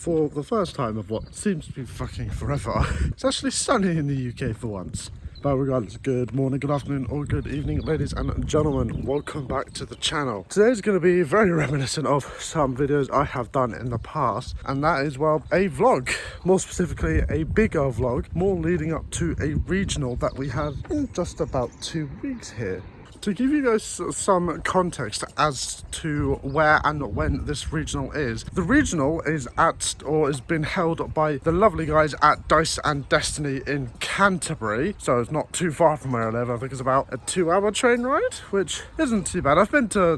for the first time of what seems to be fucking forever, it's actually sunny in the UK for once. But regardless, good morning, good afternoon, or good evening, ladies and gentlemen. Welcome back to the channel. Today's going to be very reminiscent of some videos I have done in the past, and that is, well, a vlog. More specifically, a bigger vlog, more leading up to a regional that we have in just about 2 weeks here. To give you guys some context as to where and when this regional is, the regional is has been held by the lovely guys at Dice and Destiny in Canterbury, so it's not too far from where I live. I think it's about a 2-hour train ride, which isn't too bad. I've been to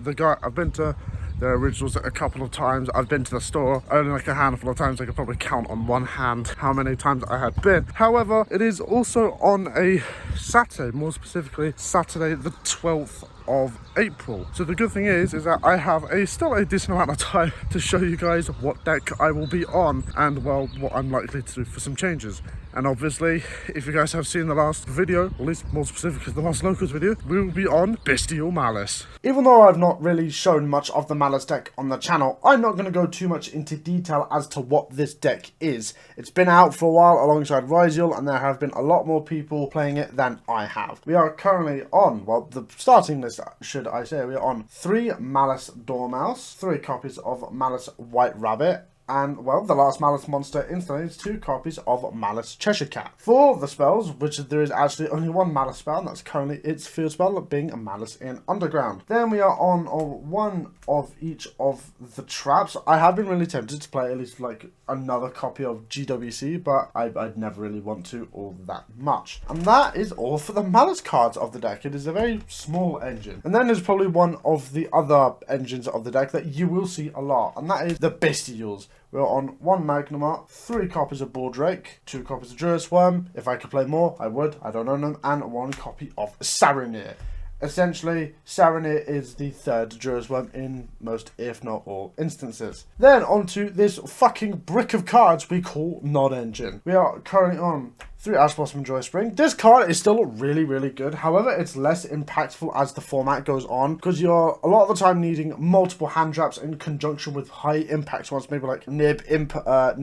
the originals a couple of times. I've been to the store only like a handful of times. I could probably count on one hand how many times I had been. However, it is also on a Saturday, more specifically Saturday the 12th of April. So the good thing is that I have still a decent amount of time to show you guys what deck I will be on and, well, what I'm likely to do for some changes. And obviously, if you guys have seen the last video, or at least more specifically the last locals video, we will be on Bestial Malice. Even though I've not really shown much of the Malice deck on the channel, I'm not going to go too much into detail as to what this deck is. It's been out for a while alongside Rouge, and there have been a lot more people playing it than I have. We are currently on, well, the starting list, should I say, we are on 3 Malice Dormouse, 3 copies of Malice White Rabbit, and, well, the last Malice monster instantly is 2 copies of Malice Cheshire Cat. For the spells, which there is actually only 1 Malice spell, and that's currently its field spell, being a Malice in Underground. Then we are on 1 of each of the traps. I have been really tempted to play at least like another copy of GWC, but I'd never really want to all that much. And that is all for the Malice cards of the deck. It is a very small engine. And then there's probably one of the other engines of the deck that you will see a lot, and that is the Bestials. We're on 1 Magnumar, 3 copies of Bull Drake, 2 copies of Druid Swarm. If I could play more, I would. I don't own them. And 1 copy of Saronir. Essentially, Saronir is the 3rd Druid Swarm in most, if not all, instances. Then onto this fucking brick of cards we call Nod Engine. We are currently on 3 Ash Blossom and Joy Spring. This card is still really, really good. However, it's less impactful as the format goes on, because you're a lot of the time needing multiple hand traps in conjunction with high impact ones, maybe like Nib, Imperm,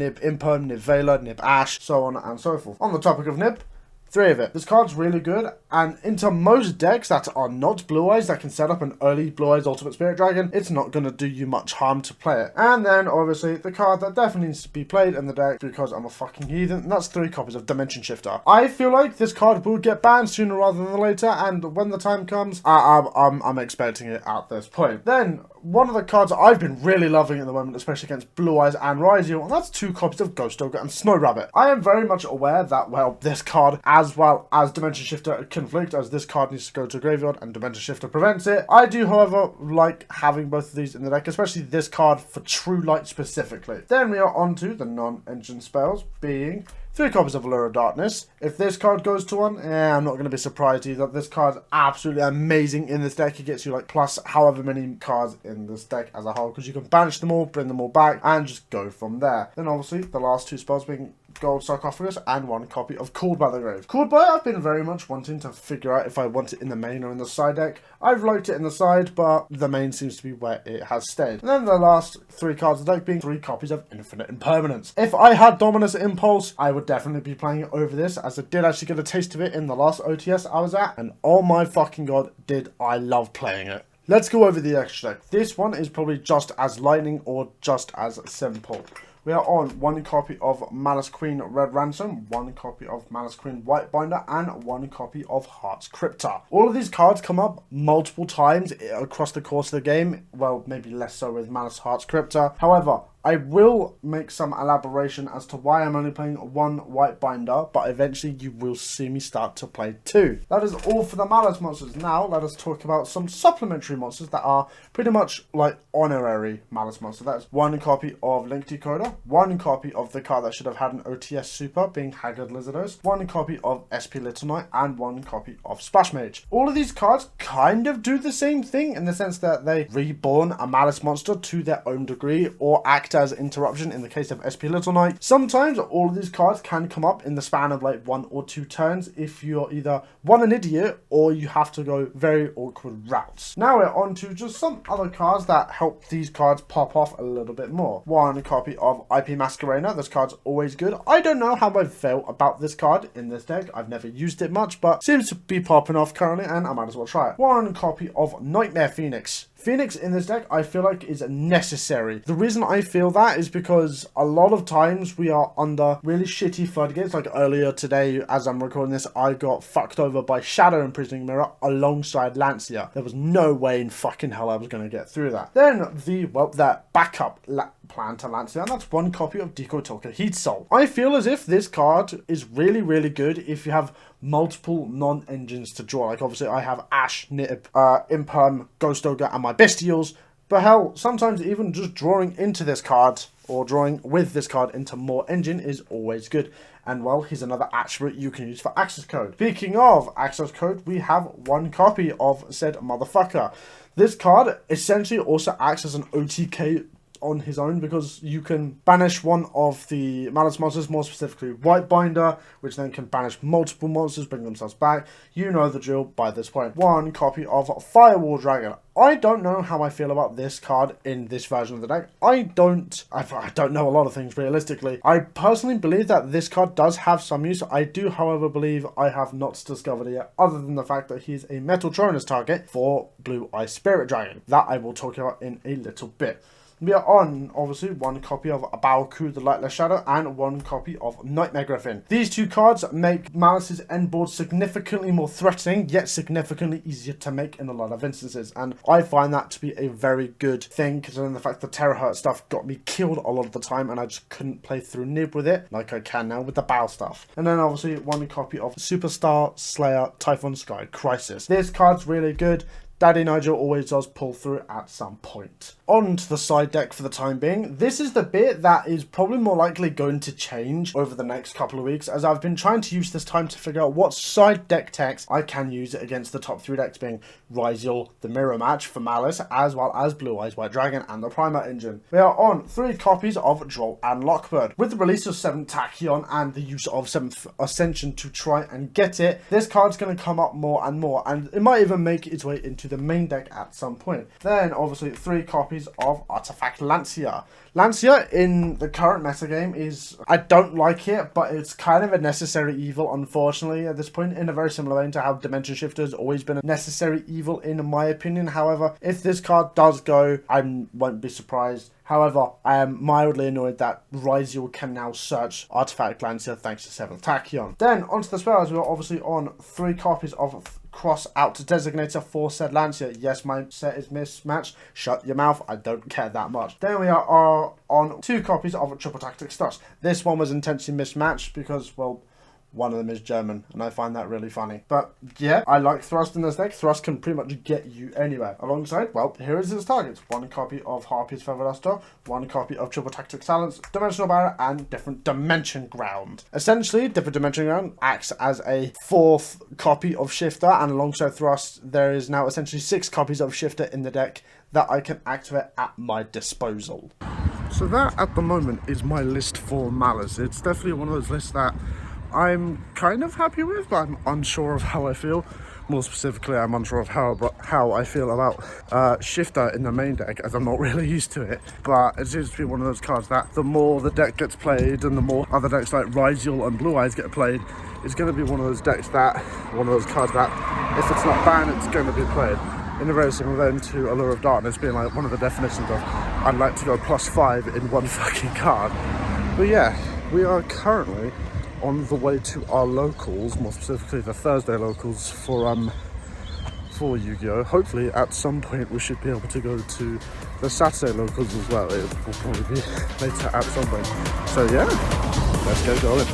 Nib Vela, Nib Ash, so on and so forth. On the topic of Nib, 3 of it. This card's really good, and into most decks that are not Blue Eyes that can set up an early Blue Eyes Ultimate Spirit Dragon, it's not going to do you much harm to play it. And then, obviously, the card that definitely needs to be played in the deck, because I'm a fucking heathen, and that's 3 copies of Dimension Shifter. I feel like this card will get banned sooner rather than later, and when the time comes, I'm expecting it at this point. Then, one of the cards I've been really loving at the moment, especially against Blue Eyes and Rizio, and that's 2 copies of Ghost Ogre and Snow Rabbit. I am very much aware that, well, this card, as well as Dimension Shifter, conflict, as this card needs to go to a graveyard and Dimension Shifter prevents it. I do, however, like having both of these in the deck, especially this card for True Light specifically. Then we are on to the non-engine spells, being 3 copies of Allure of Darkness. If this card goes to 1, I'm not going to be surprised either. This card's absolutely amazing in this deck. It gets you like plus however many cards in this deck as a whole, because you can banish them all, bring them all back, and just go from there. Then obviously the last 2 spells being Gold Sarcophagus and 1 copy of Called by the Grave. Called by, I've been very much wanting to figure out if I want it in the main or in the side deck. I've liked it in the side, but the main seems to be where it has stayed. And then the last 3 cards of the deck being 3 copies of Infinite Impermanence. If I had Dominus Impulse, I would definitely be playing it over this, as I did actually get a taste of it in the last OTS I was at, and oh my fucking god, did I love playing it. Let's go over the extra deck. This one is probably just as lightning or just as simple. We are on 1 copy of Malice Queen Red Ransom, 1 copy of Malice Queen White Binder, and 1 copy of Heart's Crypta. All of these cards come up multiple times across the course of the game. Well, maybe less so with Malice Heart's Crypta. However, I will make some elaboration as to why I'm only playing 1 White Binder, but eventually you will see me start to play 2. That is all for the Malice monsters. Now, let us talk about some supplementary monsters that are pretty much like honorary Malice monsters. That's 1 copy of Link Decoder, 1 copy of the card that should have had an OTS Super, being Haggard Lizardos, 1 copy of SP Little Knight, and 1 copy of Splash Mage. All of these cards kind of do the same thing in the sense that they reborn a Malice monster to their own degree, or act act as interruption in the case of SP Little Knight. Sometimes all of these cards can come up in the span of like 1 or 2 turns if you're either one, an idiot, or you have to go very awkward routes. Now we're on to just some other cards that help these cards pop off a little bit more. One copy of IP Masquerena. This card's always good. I don't know how I feel about this card in this deck. I've never used it much, but seems to be popping off currently, and I might as well try it. One copy of Nightmare Phoenix. Phoenix in this deck, I feel like, is necessary. The reason I feel that is because a lot of times we are under really shitty floodgates. Like earlier today, as I'm recording this, I got fucked over by Shadow Imprisoning Mirror alongside Lancia. There was no way in fucking hell I was going to get through that. Then that backup plan to Lancia, and that's one copy of Deco Tilka Heat Soul. I feel as if this card is really, really good if you have multiple non-engines to draw. Like obviously I have Ash, Nib, Imperm, Ghost Ogre, and my Bestials. But hell, sometimes even just drawing into this card or drawing with this card into more engine is always good. And well, here's another attribute you can use for access code. Speaking of access code, we have one copy of said motherfucker. This card essentially also acts as an OTK on his own, because you can banish one of the Malice monsters, more specifically Whitebinder, which then can banish multiple monsters, bring themselves back. You know the drill by this point. One copy of Firewall Dragon. I don't know how I feel about this card in this version of the deck. I don't know a lot of things realistically. I personally believe that this card does have some use. I do, however, believe I have not discovered it yet, other than the fact that he's a Metal Tronus target for Blue Eye Spirit Dragon. That I will talk about in a little bit. We are on, obviously, one copy of Baoku the Lightless Shadow and one copy of Nightmare Griffin. These two cards make Malice's end board significantly more threatening, yet significantly easier to make in a lot of instances. And I find that to be a very good thing, considering the fact the Terahertz stuff got me killed a lot of the time, and I just couldn't play through Nib with it, like I can now with the Bao stuff. And then, obviously, one copy of Superstar Slayer Typhon Sky Crisis. This card's really good. Daddy Nigel always does pull through at some point. On to the side deck for the time being. This is the bit that is probably more likely going to change over the next couple of weeks, as I've been trying to use this time to figure out what side deck techs I can use against the top 3 decks, being Ryziel, the Mirror Match for Malice, as well as Blue Eyes White Dragon and the Primer Engine. We are on 3 copies of Droll and Lockbird. With the release of 7th Tachyon and the use of 7th Ascension to try and get it, this card's going to come up more and more, and it might even make its way into the main deck at some point. Then obviously 3 copies of Artifact Lancia. Lancia in the current metagame is, I don't like it, but it's kind of a necessary evil, unfortunately, at this point, in a very similar vein to how Dimension Shifter has always been a necessary evil in my opinion. However, if this card does go, I won't be surprised. However, I am mildly annoyed that Ryziel can now search Artifact Lancia thanks to 7th Tachyon. Then, onto the spells, we are obviously on 3 copies of Cross Out Designator for said Lancia. Yes, my set is mismatched. Shut your mouth, I don't care that much. Then we are on 2 copies of Triple Tactics Thrust. This one was intentionally mismatched because, well, one of them is German, and I find that really funny. But yeah, I like Thrust in this deck. Thrust can pretty much get you anywhere. Alongside, well, here is his targets. 1 copy of Harpy's Feather Duster, 1 copy of Triple Tactic Silence, Dimensional Barrier, and Different Dimension Ground. Essentially, Different Dimension Ground acts as a 4th copy of Shifter, and alongside Thrust, there is now essentially 6 copies of Shifter in the deck that I can activate at my disposal. So that, at the moment, is my list for Malice. It's definitely one of those lists that I'm kind of happy with, but I'm unsure of how I feel. More specifically, I'm unsure of how I feel about Shifter in the main deck, as I'm not really used to it. But it seems to be one of those cards that the more the deck gets played and the more other decks like Ryziel and Blue Eyes get played, it's going to be one of those cards that, if it's not banned, it's going to be played. In a very similar vein to Allure of Darkness being like one of the definitions of I'd like to go +5 in one fucking card. But yeah, we are currently on the way to our locals, more specifically the Thursday locals for Yu-Gi-Oh! Hopefully at some point we should be able to go to the Saturday locals as well. It will probably be later at some point. So yeah, let's get going.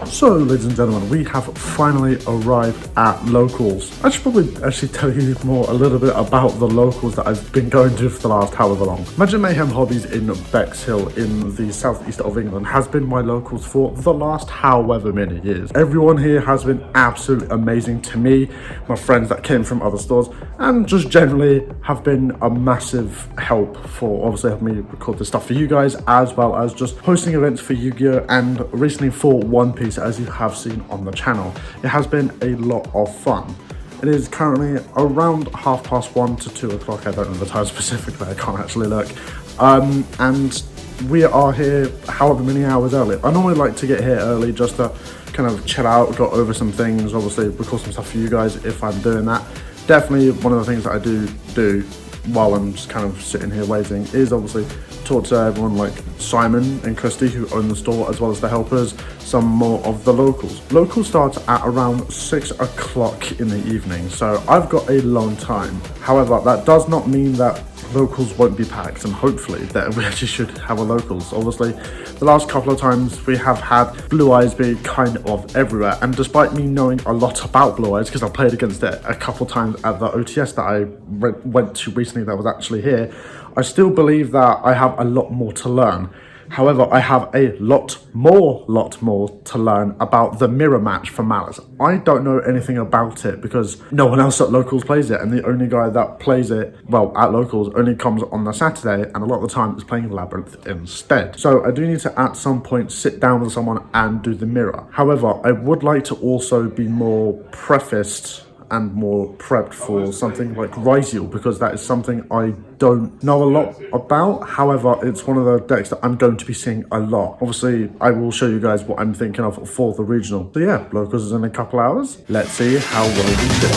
So, ladies and gentlemen, we have finally arrived at locals. I should probably actually tell you a little bit about the locals that I've been going to for the last however long. Magic Mayhem Hobbies in Bexhill in the southeast of England has been my locals for the last however many years. Everyone here has been absolutely amazing to me, my friends that came from other stores, and just generally have been a massive help for obviously helping me record this stuff for you guys, as well as just hosting events for Yu-Gi-Oh! And recently for One Piece, as you have seen on the channel. It has been a lot of fun. It is currently around 1:30 to 2 o'clock. I don't know the time specifically, I can't actually look. And we are here however many hours early. I normally like to get here early just to kind of chill out, go over some things, obviously record some stuff for you guys if I'm doing that. Definitely one of the things that I do while I'm just kind of sitting here waiting is obviously talk to everyone like Simon and Christy who own the store, as well as the helpers, some more of the locals. Locals start at around 6 o'clock in the evening, so I've got a long time. However, that does not mean that locals won't be packed, and hopefully that we actually should have a locals. Obviously, the last couple of times we have had Blue Eyes be kind of everywhere, and despite me knowing a lot about Blue Eyes because I played against it a couple times at the OTS that I went to recently that was actually here, I still believe that I have a lot more to learn. However, I have a lot more to learn about the mirror match for Malice. I don't know anything about it because no one else at locals plays it, and the only guy that plays it, well, at locals only comes on the Saturday, and a lot of the time is playing Labyrinth instead. So I do need to at some point sit down with someone and do the mirror. However, I would like to also be more prefaced and more prepped for something like Ryziel, because that is something I don't know a lot about. However, it's one of the decks that I'm going to be seeing a lot. Obviously, I will show you guys what I'm thinking of for the regional. So yeah, locals is in a couple hours. Let's see how well we do.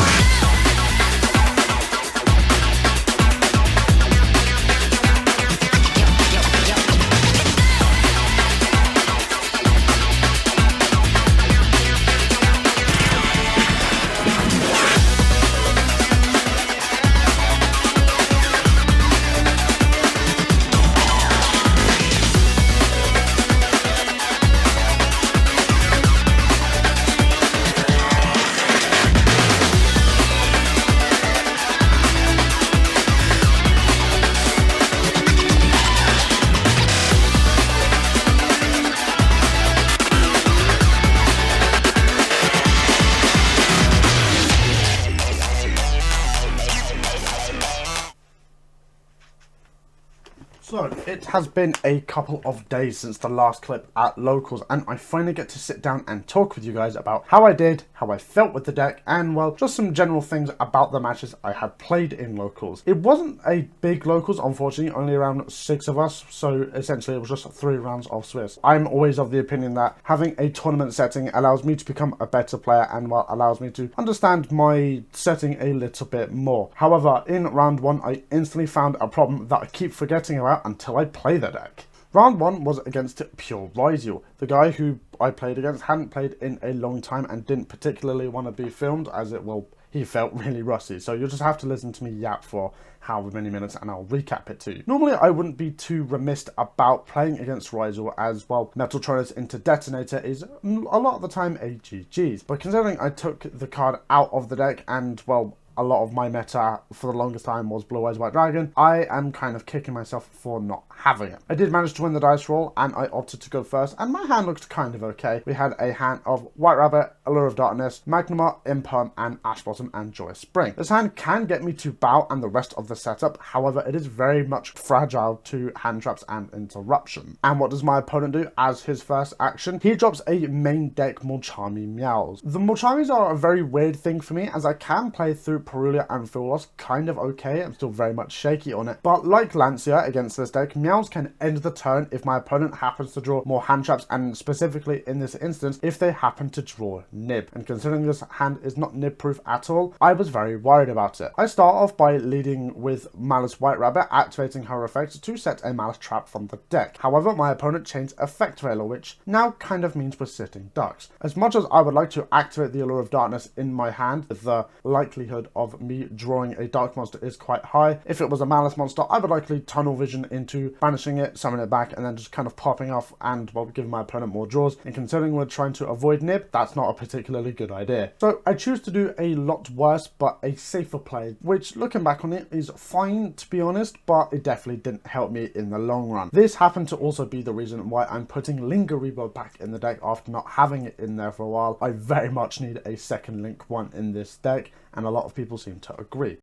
So, it has been a couple of days since the last clip at locals, and I finally get to sit down and talk with you guys about how I did, how I felt with the deck, and well, just some general things about the matches I had played in locals. It wasn't a big locals, unfortunately, only around 6 of us, so essentially it was just 3 rounds of Swiss. I'm always of the opinion that having a tournament setting allows me to become a better player, and well, allows me to understand my setting a little bit more. However, in round 1, I instantly found a problem that I keep forgetting about until I play the deck. Round 1 was against Pure Ryziel. The guy who I played against hadn't played in a long time and didn't particularly want to be filmed, as it, well, he felt really rusty. So you'll just have to listen to me yap for however many minutes and I'll recap it to you. Normally I wouldn't be too remiss about playing against Ryziel, as well, Metaltronus into Detonator is a lot of the time a GG's. But considering I took the card out of the deck and, well, a lot of my meta for the longest time was Blue Eyes White Dragon, I am kind of kicking myself for not having it. I did manage to win the dice roll and I opted to go first, and my hand looked kind of okay. We had a hand of White Rabbit, Allure of Darkness, Magnuma, Imperm, and Ashbottom and Joyous Spring. This hand can get me to bow and the rest of the setup, however it is very much fragile to hand traps and interruption. And what does my opponent do as his first action? He drops a main deck Mulchami Meows. The Mulchamis are a very weird thing for me, as I can play through Perulia and Fulos kind of okay. I'm still very much shaky on it, but like Lancia against this deck, Meows can end the turn if my opponent happens to draw more hand traps, and specifically in this instance if they happen to draw Nib. And considering this hand is not Nib proof at all, I was very worried about it. I start off by leading with Malice White Rabbit, activating her effect to set a Malice trap from the deck. However, my opponent changed Effect Veiler, which now kind of means we're sitting ducks. As much as I would like to activate the Allure of Darkness in my hand with the likelihood of me drawing a dark monster is quite high. If it was a Malice monster, I would likely tunnel vision into banishing it, summon it back, and then just kind of popping off and, well, giving my opponent more draws. And considering we're trying to avoid nib, that's not a particularly good idea. So I choose to do a lot worse, but a safer play, which looking back on it is fine, to be honest, but it definitely didn't help me in the long run. This happened to also be the reason why I'm putting Linger Rebuild back in the deck after not having it in there for a while. I very much need a second Link 1 in this deck, and a lot of people seem to agree.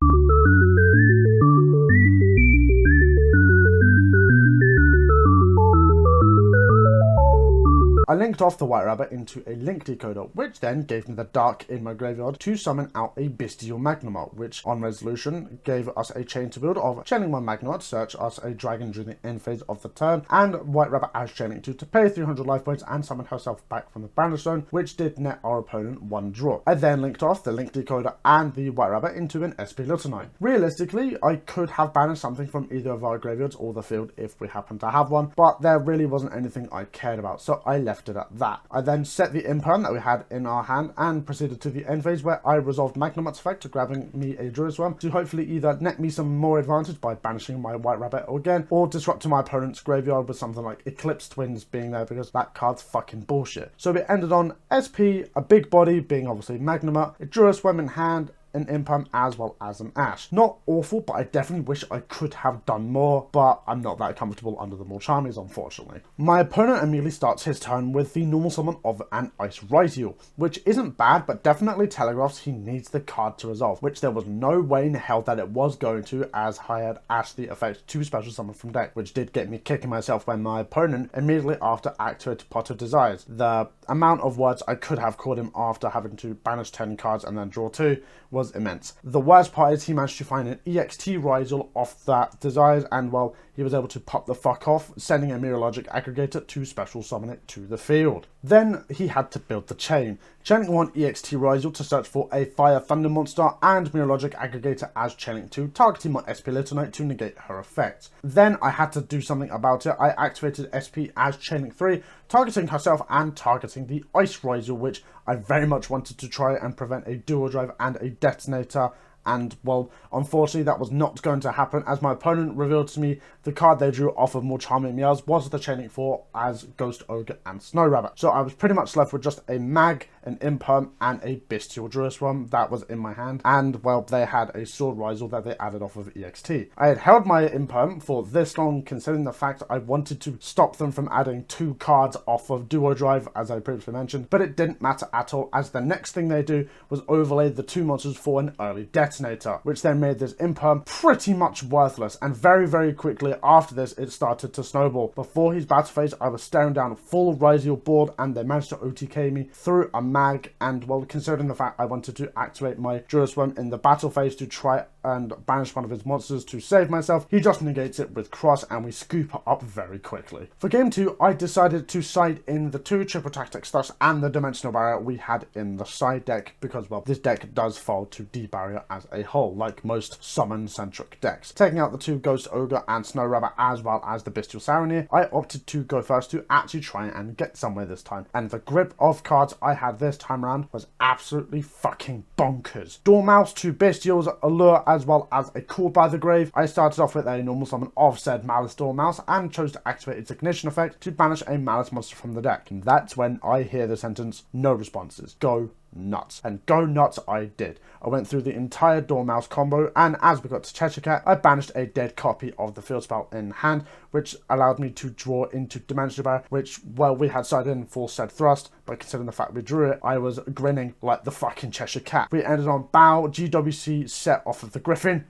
I linked off the White Rabbit into a Link Decoder, which then gave me the Dark in my graveyard to summon out a Bestial Magnamar, which on resolution gave us a chain to build of chaining my Magnamar to search us a dragon during the end phase of the turn, and White Rabbit as chaining to pay 300 life points and summon herself back from the Banish Zone, which did net our opponent one draw. I then linked off the Link Decoder and the White Rabbit into an SP Little Knight. Realistically, I could have banished something from either of our graveyards or the field if we happen to have one, but there really wasn't anything I cared about, so I left it at that. I then set the imperm that we had in our hand and proceeded to the end phase, where I resolved Magnemut's effect to grabbing me a Druid Swarm to hopefully either net me some more advantage by banishing my White Rabbit again, or disrupting my opponent's graveyard with something like Eclipse Twins being there, because that card's fucking bullshit. So we ended on SP, a big body being obviously Magnamut, a Druid Swarm in hand, an Imperm, as well as an Ash. Not awful, but I definitely wish I could have done more, but I'm not that comfortable under the Morchamis, unfortunately. My opponent immediately starts his turn with the normal summon of an Ice Rhytiel, which isn't bad, but definitely telegraphs he needs the card to resolve, which there was no way in hell that it was going to, as I had asked the effect to special summon from deck, which did get me kicking myself when my opponent immediately after activated Pot of Desires. The amount of words I could have called him after having to banish 10 cards and then draw 2 was immense. The worst part is he managed to find an EXT Rysel off that Desires, and well, he was able to pop the fuck off, sending a Mirrorlogic Aggregator to special summon it to the field. Then he had to build the chain. Chaining 1 EXT Rysel to search for a Fire Thunder monster, and Mirrorlogic Aggregator as chaining 2, targeting my SP Little Knight to negate her effects. Then I had to do something about it. I activated SP as chaining 3, targeting herself and targeting the Ice Rysel, which I very much wanted to try and prevent a dual drive and a detonator. And, well, unfortunately that was not going to happen, as my opponent revealed to me the card they drew off of More Charming Meows was the chaining 4 as Ghost Ogre and Snow Rabbit. So I was pretty much left with just a Mag, an Imperm, and a Bestial Druid Swarm that was in my hand. And, well, they had a Sword Rysel that they added off of EXT. I had held my Imperm for this long, considering the fact I wanted to stop them from adding 2 cards off of Duo Drive, as I previously mentioned, but it didn't matter at all, as the next thing they do was overlay the 2 monsters for an early detonator, which then made this Imperm pretty much worthless, and very, very quickly after this it started to snowball. Before his battle phase, I was staring down a full Rysel board, and they managed to OTK me through a Mag, and, well, considering the fact I wanted to activate my Druid Swarm in the battle phase to try and banish one of his monsters to save myself, he just negates it with Cross, and we scoop up very quickly. For game 2, I decided to side in the 2 Triple Tactics Thrust and the Dimensional Barrier we had in the side deck, because, well, this deck does fall to D-Barrier as a whole, like most summon-centric decks. Taking out the 2 Ghost Ogre and Snow Rabbit, as well as the Bestial Saronir, I opted to go first to actually try and get somewhere this time, and the grip of cards I had this time around was absolutely fucking bonkers. Dormouse to Bestial's Allure, as well as a Call by the Grave. I started off with a normal summon of said Malice Dormouse and chose to activate its Ignition effect to banish a Malice monster from the deck. And that's when I hear the sentence, no responses, go nuts. And go nuts I did. I went through the entire Dormouse combo, and as we got to Cheshire Cat, I banished a dead copy of the field spell in hand, which allowed me to draw into Dimensional Barrier, which, well, we had sided in for said thrust, but considering the fact we drew it, I was grinning like the fucking Cheshire Cat. We ended on Bow, GWC set off of the Griffin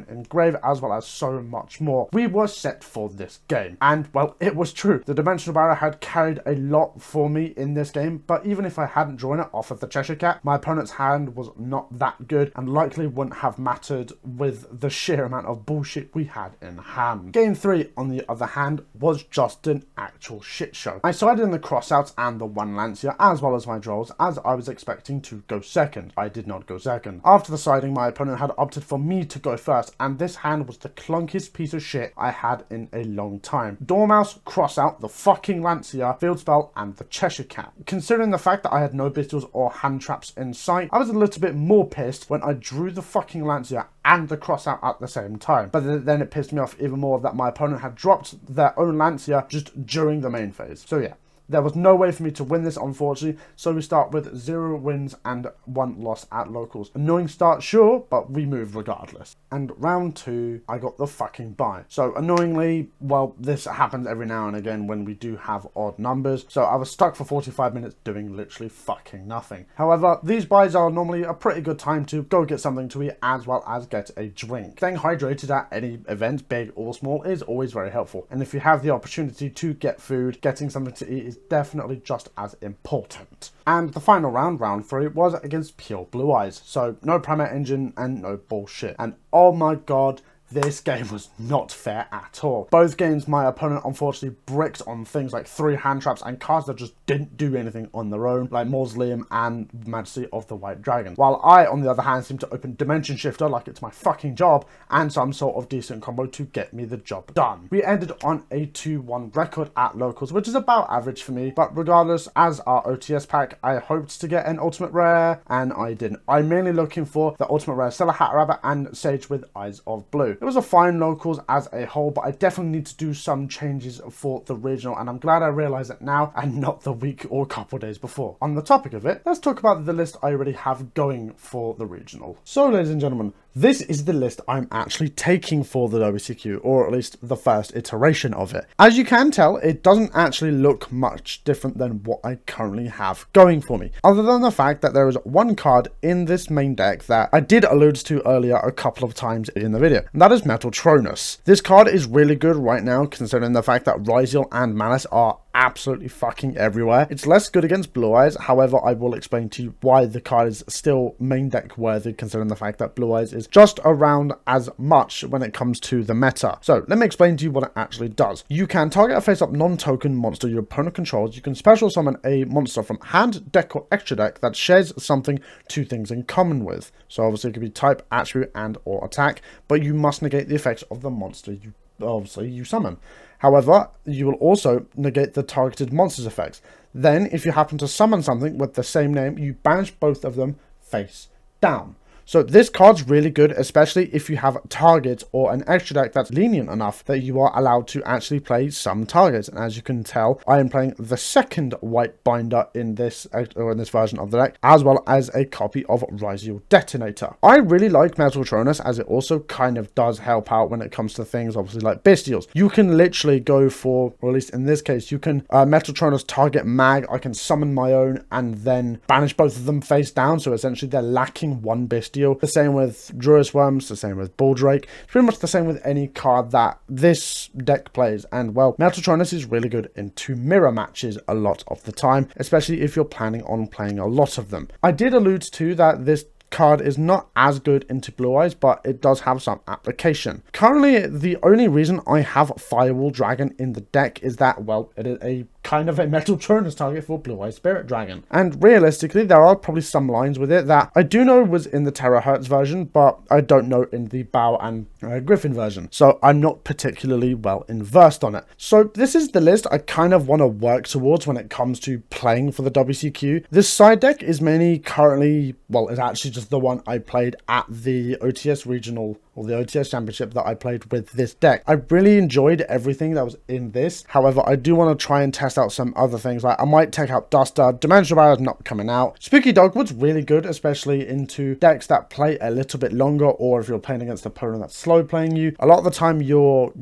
Engrave, as well as so much more. We were set for this game, and, well, it was true. The Dimensional Barrier had carried a lot for me in this game, but even if I hadn't drawn it off of the Cheshire Cat, my opponent's hand was not that good and likely wouldn't have mattered with the sheer amount of bullshit we had in hand. Game 3, on the of the hand was just an actual shit show. I sided in the crossouts and the one Lancia as well as my draws, as I was expecting to go second. I did not go second. After the siding, my opponent had opted for me to go first, and this hand was the clunkiest piece of shit I had in a long time. Dormouse, crossout, the fucking Lancia, field spell, and the Cheshire Cat. Considering the fact that I had no pistols or hand traps in sight, I was a little bit more pissed when I drew the fucking Lancia and the crossout at the same time. But then it pissed me off even more that my opponent had dropped their own Lancia just during the main phase. So yeah. There was no way for me to win this, unfortunately, so we start with 0 wins and 1 loss at locals. Annoying start, sure, but we moved regardless. And round 2, I got the fucking bye. So annoyingly, well, this happens every now and again when we do have odd numbers, so I was stuck for 45 minutes doing literally fucking nothing. However, these buys are normally a pretty good time to go get something to eat as well as get a drink. Staying hydrated at any event, big or small, is always very helpful. And if you have the opportunity to get food, getting something to eat is definitely just as important. And the final round, round 3, was against pure Blue Eyes. So no primate engine and no bullshit. And oh my god, this game was not fair at all. Both games, my opponent unfortunately bricked on things like 3 hand traps and cards that just didn't do anything on their own, like Mausoleum and Majesty of the White Dragon. While I, on the other hand, seemed to open Dimension Shifter like it's my fucking job and some sort of decent combo to get me the job done. We ended on a 2-1 record at locals, which is about average for me, but regardless, as our OTS pack, I hoped to get an Ultimate Rare, and I didn't. I'm mainly looking for the Ultimate Rare Stellar Hat Rabbit and Sage with Eyes of Blue. It was a fine locals as a whole, but I definitely need to do some changes for the regional, and I'm glad I realized it now and not the week or couple days before. On the topic of it, let's talk about the list I already have going for the regional. So ladies and gentlemen, this is the list I'm actually taking for the WCQ, or at least the first iteration of it. As you can tell, it doesn't actually look much different than what I currently have going for me, other than the fact that there is one card in this main deck that I did allude to earlier a couple of times in the video, and that is Metaltronus. This card is really good right now, considering the fact that Ryziel and Malice are absolutely fucking everywhere. It's less good against Blue Eyes, however, I will explain to you why the card is still main deck worthy, considering the fact that Blue Eyes is just around as much when it comes to the meta. So let me explain to you what it actually does. You can target a face-up non-token monster your opponent controls. You can special summon a monster from hand, deck, or extra deck that shares something 2 things in common with. So obviously it could be type, attribute, and or attack, but you must negate the effects of the monster you summon. However, you will also negate the targeted monster's effects. Then, if you happen to summon something with the same name, you banish both of them face down. So this card's really good, especially if you have targets or an extra deck that's lenient enough that you are allowed to actually play some targets. And as you can tell, I am playing the second white binder in this version of the deck, as well as a copy of Ryziel Detonator. I really like Metaltronus, as it also kind of does help out when it comes to things obviously like Bestials. You can literally go for, or at least in this case, you can Metaltronus target mag, I can summon my own and then banish both of them face down, so essentially they're lacking one Bestial. The same with Druid Worms, the same with Bulldrake. It's pretty much the same with any card that this deck plays. And well, Metaltronus is really good into mirror matches a lot of the time, especially if you're planning on playing a lot of them. I did allude to that this card is not as good into Blue Eyes, but it does have some application. Currently, the only reason I have Firewall Dragon in the deck is that, well, it is a kind of a Metaltronus target for Blue Eyes Spirit Dragon. And realistically, there are probably some lines with it that I do know was in the Terahertz version, but I don't know in the Bow and Griffin version. So I'm not particularly well versed on it. So this is the list I kind of want to work towards when it comes to playing for the WCQ. This side deck is mainly currently, well, it's actually just the one I played at the OTS regional, or the OTS championship that I played with this deck. I really enjoyed everything that was in this. However, I do want to try and test out some other things. Like I might take out Duster. Dimensional Barrier is not coming out. Spooky Dogwood's really good, especially into decks that play a little bit longer, or if you're playing against an opponent that's slow playing you. A lot of the time you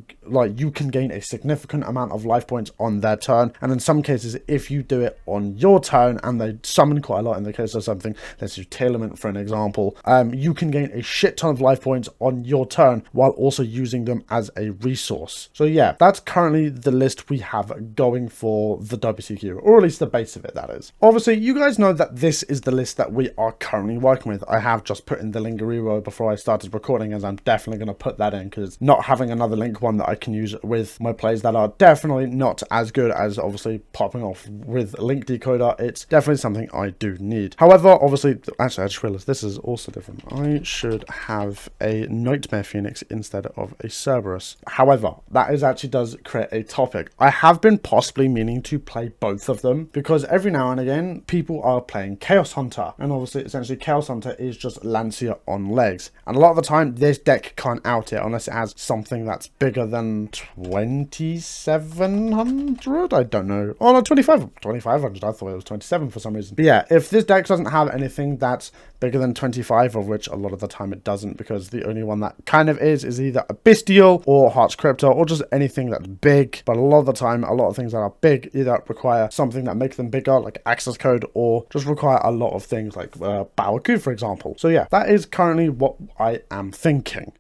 can gain a significant amount of life points on their turn, and in some cases if you do it on your turn and they summon quite a lot, in the case of something, let's use Tailament for an example, you can gain a shit ton of life points on your turn while also using them as a resource. So yeah, that's currently the list we have going for for the WCQ, or at least the base of it, that is. Obviously, you guys know that this is the list that we are currently working with. I have just put in the Lingariro before I started recording, as I'm definitely going to put that in, because not having another link one that I can use with my plays that are definitely not as good as obviously popping off with link decoder, it's definitely something I do need. However, obviously, actually I just realized this is also different. I should have a Nightmare Phoenix instead of a Cerberus. However, that actually does create a topic. I have been possibly meaning to play both of them, because every now and again people are playing Chaos Hunter, and obviously essentially Chaos Hunter is just Lancia on legs, and a lot of the time this deck can't out it unless it has something that's bigger than 2700. I don't know. Oh no, 2500. I thought it was 27 for some reason. But yeah, if this deck doesn't have anything that's bigger than 25, of which a lot of the time it doesn't, because the only one that kind of is either a Bestial or Hearts Crypto, or just anything that's big. But a lot of the time, a lot of things that are big either require something that makes them bigger, like access code, or just require a lot of things like Bawaku, for example. So yeah, that is currently what I am thinking.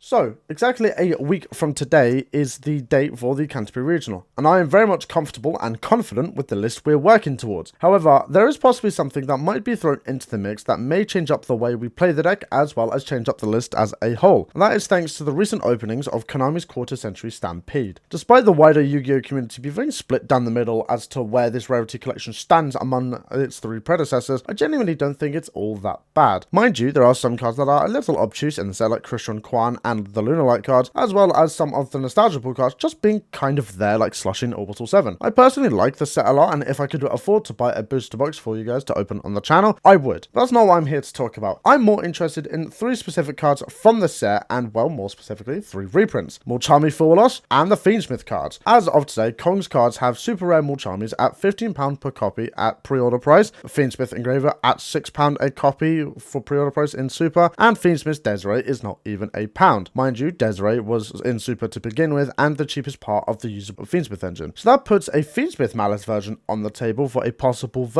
So, exactly a week from today is the date for the Canterbury Regional, and I am very much comfortable and confident with the list we're working towards. However, there is possibly something that might be thrown into the mix that may change up the way we play the deck, as well as change up the list as a whole, and that is thanks to the recent openings of Konami's Quarter Century Stampede. Despite the wider Yu-Gi-Oh community being very split down the middle as to where this rarity collection stands among its three predecessors, I genuinely don't think it's all that bad. Mind you, there are some cards that are a little obtuse in the set, like Christian Kwan and the Lunar Light cards, as well as some of the Nostalgia Pool cards just being kind of there, like Slushing Orbital 7. I personally like the set a lot, and if I could afford to buy a booster box for you guys to open on the channel, I would. But that's not what I'm here to talk about. I'm more interested in three specific cards from the set, and well, more specifically, three reprints: Mulchami Full Loss and the Fiendsmith cards. As of today, Kong's cards have super rare Mulchamis at £15 per copy at pre-order price, Fiendsmith Engraver at £6 a copy for pre-order price in Super, and Fiendsmith's Desiree is not even £1. Mind you, Desiree was in Super to begin with, and the cheapest part of the usable Fiendsmith engine. So that puts a Fiendsmith Malice version on the table for a possible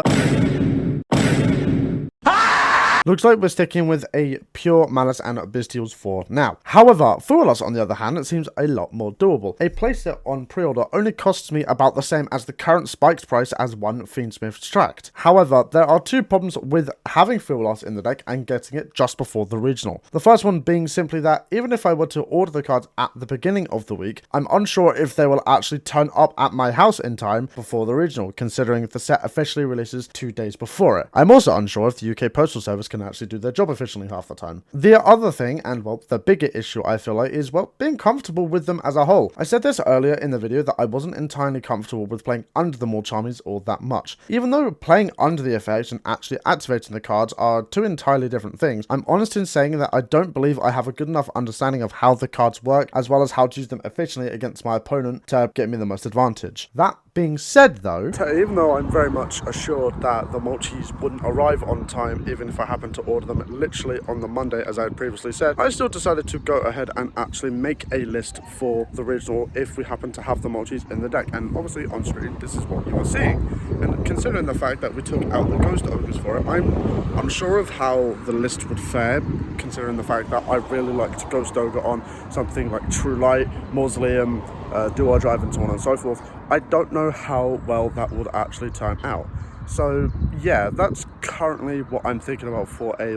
Looks like we're sticking with a pure Malice and Bestials for now. However, Fuelos, on the other hand, it seems a lot more doable. A playset on pre-order only costs me about the same as the current spiked price as one Fiendsmith Tract. However, there are two problems with having Fuelos in the deck and getting it just before the regional. The first one being simply that even if I were to order the cards at the beginning of the week, I'm unsure if they will actually turn up at my house in time before the regional, considering the set officially releases 2 days before it. I'm also unsure if the UK Postal Service can actually do their job efficiently half the time. The other thing, and well, the bigger issue I feel like, is, well, being comfortable with them as a whole. I said this earlier in the video that I wasn't entirely comfortable with playing under the Mulchamis all that much. Even though playing under the effects and actually activating the cards are two entirely different things, I'm honest in saying that I don't believe I have a good enough understanding of how the cards work, as well as how to use them efficiently against my opponent to get me the most advantage. That being said though, even though I'm very much assured that the Mulchis wouldn't arrive on time even if I happened to order them literally on the Monday as I had previously said, I still decided to go ahead and actually make a list for the regional if we happen to have the Mulchis in the deck, and obviously on screen this is what you are seeing. And considering the fact that we took out the Ghost Ogres for it, I'm unsure of how the list would fare, considering the fact that I really liked Ghost Ogre on something like True Light, Mausoleum, Dual Drive and so on and so forth. I don't know how well that would actually turn out. So yeah, that's currently what I'm thinking about for a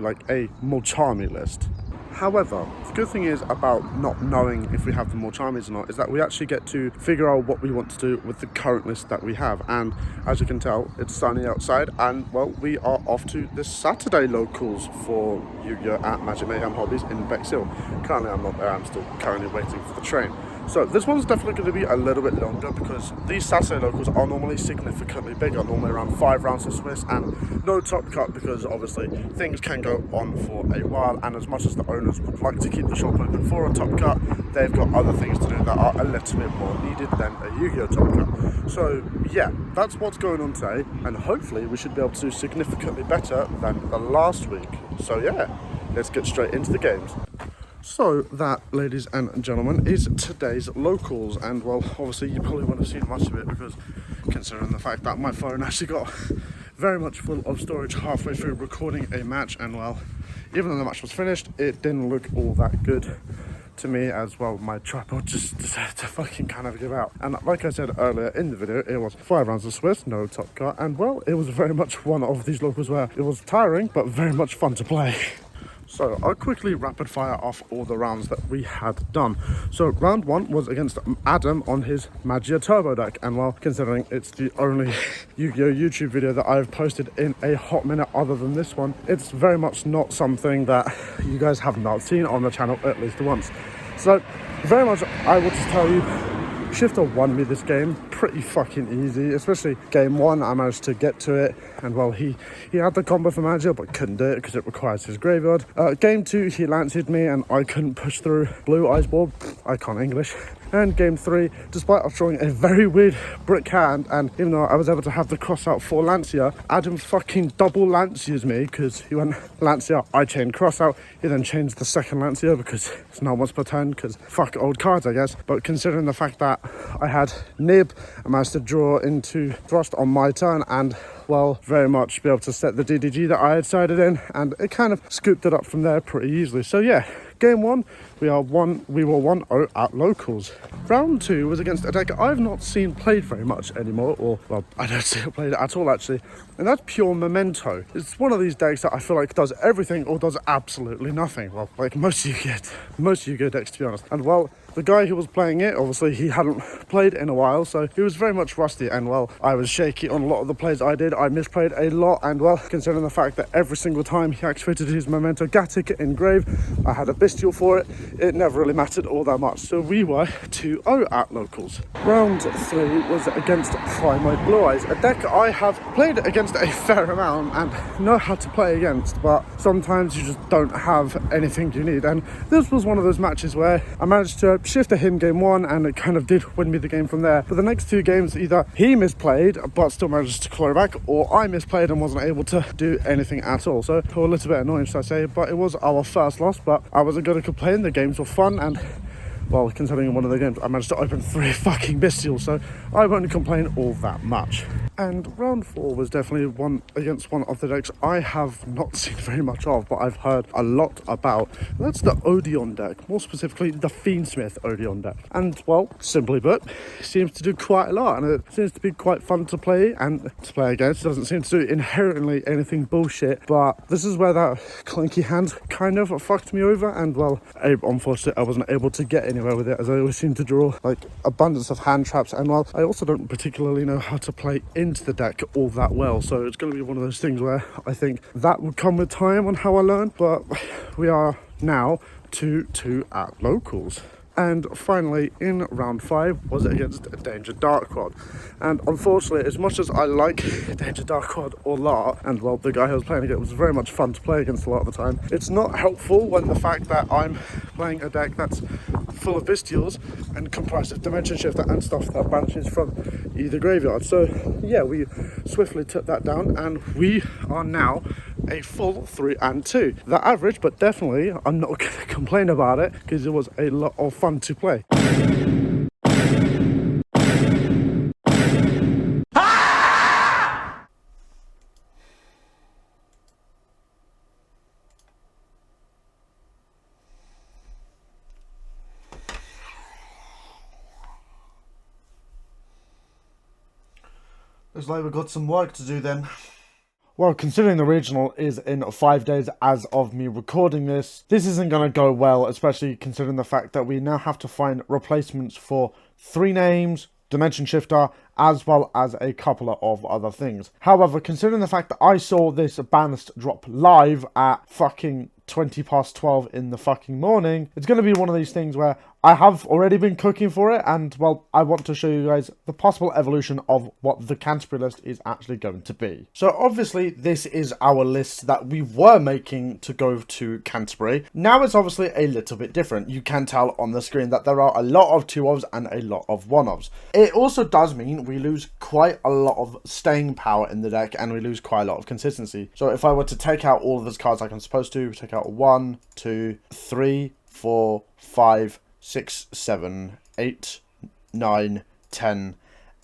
Mulchami list. However, the good thing is about not knowing if we have the Mulchamis or not is that we actually get to figure out what we want to do with the current list that we have. And as you can tell, it's sunny outside, and well, we are off to this Saturday locals for Yu-Gi-Oh! At Magic Mayhem Hobbies in Bexhill. Currently I'm not there, I'm still currently waiting for the train. So this one's definitely going to be a little bit longer because these Saturday locals are normally significantly bigger, normally around 5 rounds of Swiss and no top cut, because obviously things can go on for a while, and as much as the owners would like to keep the shop open for a top cut, they've got other things to do that are a little bit more needed than a Yu-Gi-Oh! Top cut. So yeah, that's what's going on today, and hopefully we should be able to do significantly better than the last week. So yeah, let's get straight into the games. So that, ladies and gentlemen, is today's locals, and well, obviously you probably won't have seen much of it because considering the fact that my phone actually got very much full of storage halfway through recording a match, and well, even though the match was finished, it didn't look all that good. to me as well, my tripod just decided to fucking kind of give out. And like I said earlier in the video, it was 5 rounds of Swiss, no top cut, and well, it was very much one of these locals where it was tiring, but very much fun to play. So I'll quickly rapid fire off all the rounds that we had done. So round 1 was against Adam on his Magia Turbo deck, and well, considering it's the only Yu-Gi-Oh YouTube video that I've posted in a hot minute other than this one, it's very much not something that you guys have not seen on the channel at least once. So very much I will just tell you, Shifter won me this game pretty fucking easy, especially game 1. I managed to get to it, and well, he had the combo for Magia but couldn't do it because it requires his graveyard. Game 2 he lanced me and I couldn't push through blue ice board. I can't English. And game 3, despite us drawing a very weird brick hand, and even though I was able to have the cross out for Lancia, Adam fucking double Lancias me because he went Lancia, I chained cross out, he then changed the second Lancia because it's not once per turn because fuck old cards I guess. But considering the fact that I had Nib, I managed to draw into Thrust on my turn and well, very much be able to set the DDG that I had sided in, and it kind of scooped it up from there pretty easily. So yeah, game 1, we were 1-0 at locals. Round 2 was against a deck I've not seen played very much anymore, or well, I don't see it played at all actually, and that's pure Memento. It's one of these decks that I feel like does everything or does absolutely nothing. Well, like most Yu-Gi-Oh decks to be honest. And well, the guy who was playing it, obviously he hadn't played in a while, so he was very much rusty, and well, I was shaky on a lot of the plays I did. I misplayed a lot, and well, considering the fact that every single time he activated his Memento Gatic in grave, I had a Bestial for it, it never really mattered all that much. So we were 2-0 at locals. Round 3 was against Primo Blue Eyes, a deck I have played against a fair amount and know how to play against, but sometimes you just don't have anything you need. And this was one of those matches where I managed to Shifter him game 1 and it kind of did win me the game from there. But the next 2 games, either he misplayed but still managed to claw back, or I misplayed and wasn't able to do anything at all. So a little bit annoying, should I say, but it was our first loss. But I wasn't going to complain, the games were fun, and well, considering one of the games I managed to open 3 fucking Bestials, so I won't complain all that much. And round 4 was definitely one against one of the decks I have not seen very much of, but I've heard a lot about. That's the Odeon deck, more specifically the Fiendsmith Odeon deck. And well, simply put, it seems to do quite a lot, and it seems to be quite fun to play and to play against. It doesn't seem to do inherently anything bullshit, but this is where that clinky hand kind of fucked me over, and well, unfortunately I wasn't able to get anywhere with it, as I always seem to draw like abundance of hand traps, and well, I also don't particularly know how to play into the deck all that well, so it's going to be one of those things where I think that would come with time on how I learn. But we are now 2-2 at locals. And finally, in round 5 was against Danger Darkquad. And unfortunately, as much as I like Danger Darkquad a lot, and well, the guy who was playing against was very much fun to play against a lot of the time, it's not helpful when the fact that I'm playing a deck that's full of Bestials and comprised of Dimension Shifter and stuff that banishes from either graveyard. So yeah, we swiftly took that down, and we are now a full 3-2. The average, but definitely I'm not going to complain about it because it was a lot of fun to play. Looks like we've got some work to do then. Well, considering the regional is in 5 days as of me recording this isn't going to go well, especially considering the fact that we now have to find replacements for 3 names, Dimension Shifter, as well as a couple of other things. However, considering the fact that I saw this bannist drop live at fucking 12 in the fucking morning, it's going to be one of these things where I have already been cooking for it, and well, I want to show you guys the possible evolution of what the Canterbury list is actually going to be. So obviously this is our list that we were making to go to Canterbury. Now it's obviously a little bit different. You can tell on the screen that there are a lot of 2-ofs and a lot of 1-ofs. It also does mean we lose quite a lot of staying power in the deck, and we lose quite a lot of consistency. So if I were to take out all of those cards like I'm supposed to, take out 1, 2, 3, 4, 5, 6, 7, 8, 9, 10,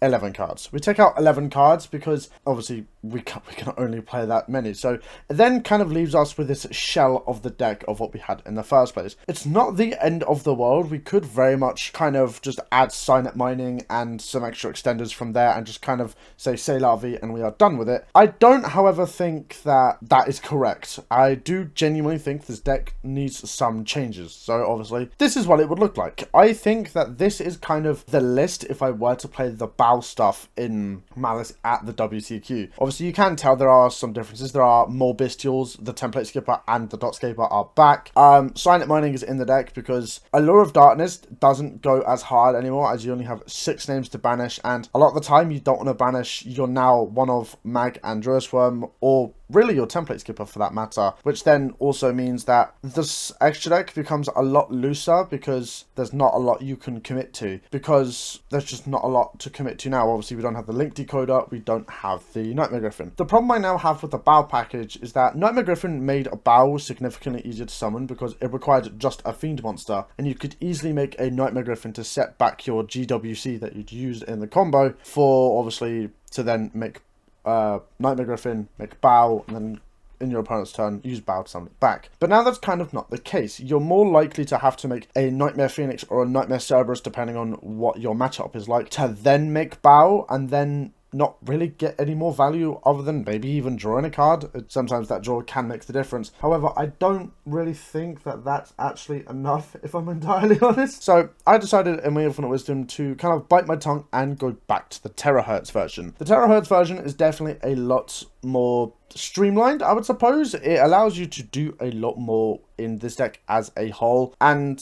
11 cards. We take out 11 cards because obviously we can only play that many. So it then kind of leaves us with this shell of the deck of what we had in the first place. It's not the end of the world. We could very much kind of just add signet mining and some extra extenders from there and just kind of say c'est la vie and we are done with it. I don't, however, think that that is correct. I do genuinely think this deck needs some changes. So obviously this is what it would look like. I think that this is kind of the list if I were to play the bow stuff in Malice at the WCQ. Obviously you can tell there are some differences. There are more bestials, the template skipper and the dot skipper are back. Signet mining is in the deck because Allure of Darkness doesn't go as hard anymore, as you only have 6 names to banish, and a lot of the time you don't want to banish your now one of Mag and Druisworm, or really your template skipper for that matter, which then also means that this extra deck becomes a lot looser because there's not a lot you can commit to, because there's just not a lot to commit to now. Obviously we don't have the link decoder, we don't have the Nightmare Griffin. The problem I now have with the bow package is that Nightmare Griffin made a bow significantly easier to summon because it required just a fiend monster, and you could easily make a Nightmare Griffin to set back your GWC that you'd used in the combo for obviously to then make Nightmare Griffin, make bow, and then in your opponent's turn, use bow to summon it back. But now that's kind of not the case. You're more likely to have to make a Nightmare Phoenix or a Nightmare Cerberus, depending on what your matchup is like, to then make bow, and then not really get any more value other than maybe even drawing a card. Sometimes that draw can make the difference. However, I don't really think that that's actually enough, if I'm entirely honest. So I decided in my infinite wisdom to kind of bite my tongue and go back to the Terahertz version. The Terahertz version is definitely a lot more streamlined, I would suppose. It allows you to do a lot more in this deck as a whole, and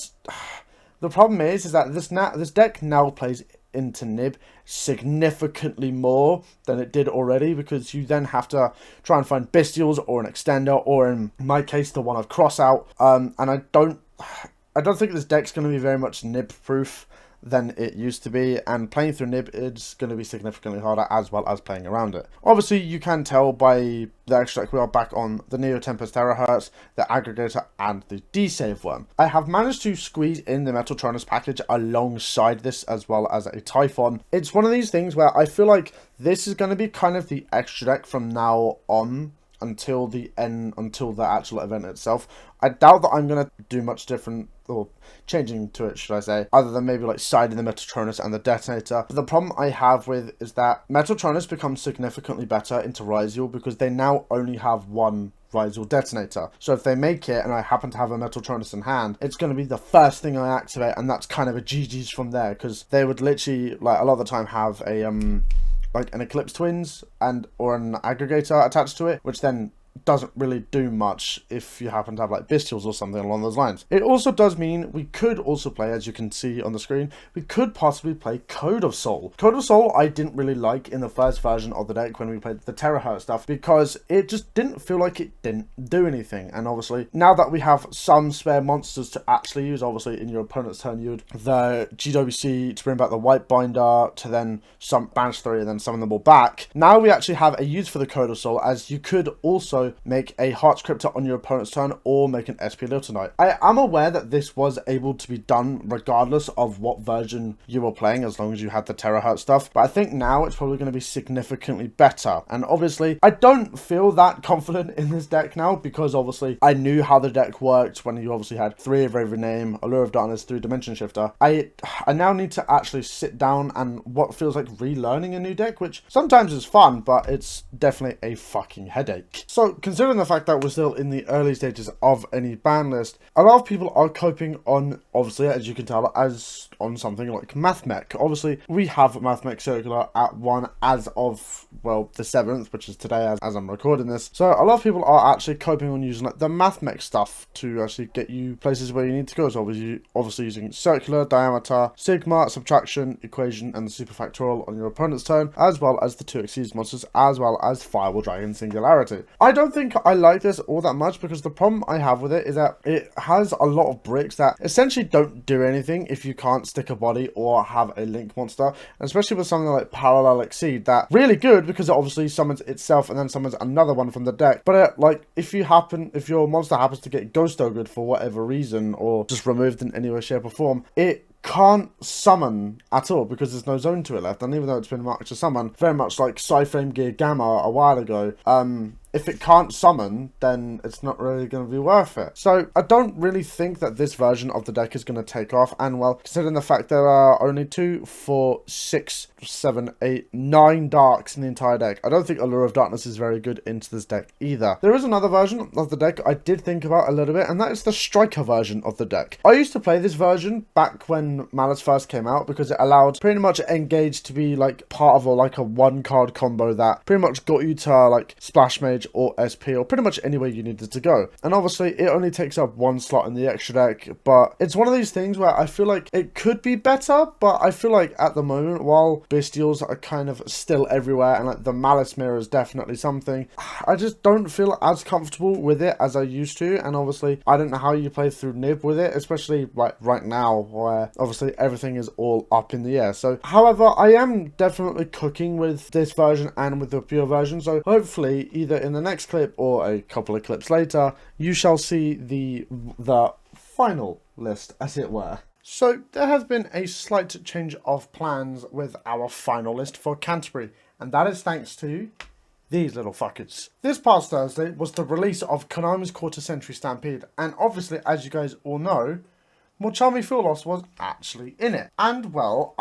the problem is that this deck now plays into Nib significantly more than it did already, because you then have to try and find bestials or an extender, or in my case the one I've crossed out, and I don't think this deck's going to be very much Nib proof than it used to be, and playing through Nib is going to be significantly harder, as well as playing around it. Obviously you can tell by the extra deck we are back on the Neo Tempest Terahertz, the Aggregator and the D-Save one. I have managed to squeeze in the Metaltronus package alongside this, as well as a Typhon. It's one of these things where I feel like this is going to be kind of the extra deck from now on until the actual event itself. I doubt that I'm going to do much different, or changing to it, should I say, other than maybe like siding the Metaltronus and the Detonator. But the problem I have with is that Metaltronus becomes significantly better into Ryziel because they now only have one Ryziel Detonator. So if they make it and I happen to have a Metaltronus in hand, it's going to be the first thing I activate, and that's kind of a GG's from there, because they would literally, like, a lot of the time have a like an Eclipse Twins or an Aggregator attached to it, which then doesn't really do much if you happen to have like bestials or something along those lines. It also does mean we could also play, as you can see on the screen, we could possibly play Code of Soul. Code of Soul I didn't really like in the first version of the deck when we played the Terahertz stuff, because it just didn't feel like it didn't do anything. And obviously now that we have some spare monsters to actually use, obviously in your opponent's turn you would the GWC to bring back the White Binder, to then some banish 3 and then summon them all back. Now we actually have a use for the Code of Soul, as you could also make a Heart Scriptor on your opponent's turn, or make an SP Little Knight. I am aware that this was able to be done regardless of what version you were playing, as long as you had the Terahertz stuff, but I think now it's probably going to be significantly better. And obviously I don't feel that confident in this deck now, because obviously I knew how the deck worked when you obviously had 3 of every name, Allure of Darkness, 3 Dimension Shifter. I now need to actually sit down and what feels like relearning a new deck, which sometimes is fun, but it's definitely a fucking headache. So considering the fact that we're still in the early stages of any ban list, a lot of people are coping on, obviously, as you can tell, as on something like MathMech. Obviously, we have MathMech Circular at 1 as of, well, the 7th, which is today as I'm recording this. So a lot of people are actually coping on using like the MathMech stuff to actually get you places where you need to go. So obviously using Circular, Diameter, Sigma, Subtraction, Equation, and the Superfactorial on your opponent's turn, as well as the 2 Exceeds monsters, as well as Firewall Dragon Singularity. I don't think I like this all that much, because the problem I have with it is that it has a lot of bricks that essentially don't do anything if you can't stick a body or have a link monster, and especially with something like Parallel Exceed, that really good because it obviously summons itself and then summons another one from the deck. But like if your monster happens to get Ghost Ogred for whatever reason, or just removed in any way, shape or form, it can't summon at all because there's no zone to it left. And even though it's been marked as summon, very much like Psyframe Gear Gamma a while ago, if it can't summon, then it's not really going to be worth it. So I don't really think that this version of the deck is going to take off. And well, considering the fact there are only 2, 4, 6, 7, 8, 9 darks in the entire deck, I don't think Allure of Darkness is very good into this deck either. There is another version of the deck I did think about a little bit, and that is the Striker version of the deck. I used to play this version back when Malice first came out because it allowed pretty much Engage to be like part of a one card combo that pretty much got you to like Splash Mage or SP or pretty much anywhere you needed to go. And obviously it only takes up 1 slot in the extra deck, but it's one of these things where I feel like it could be better, but I feel like at the moment, while Bestials are kind of still everywhere and like the Malice Mirror is definitely something, I just don't feel as comfortable with it as I used to. And obviously I don't know how you play through Nib with it, especially like right now where obviously everything is all up in the air. So however, I am definitely cooking with this version and with the pure version, so hopefully either in the next clip or a couple of clips later you shall see the final list, as it were. So there has been a slight change of plans with our final list for Canterbury, and that is thanks to these little fuckers. This past Thursday was the release of Konami's Quarter Century Stampede, and obviously, as you guys all know, Mochami Fulos was actually in it. And well,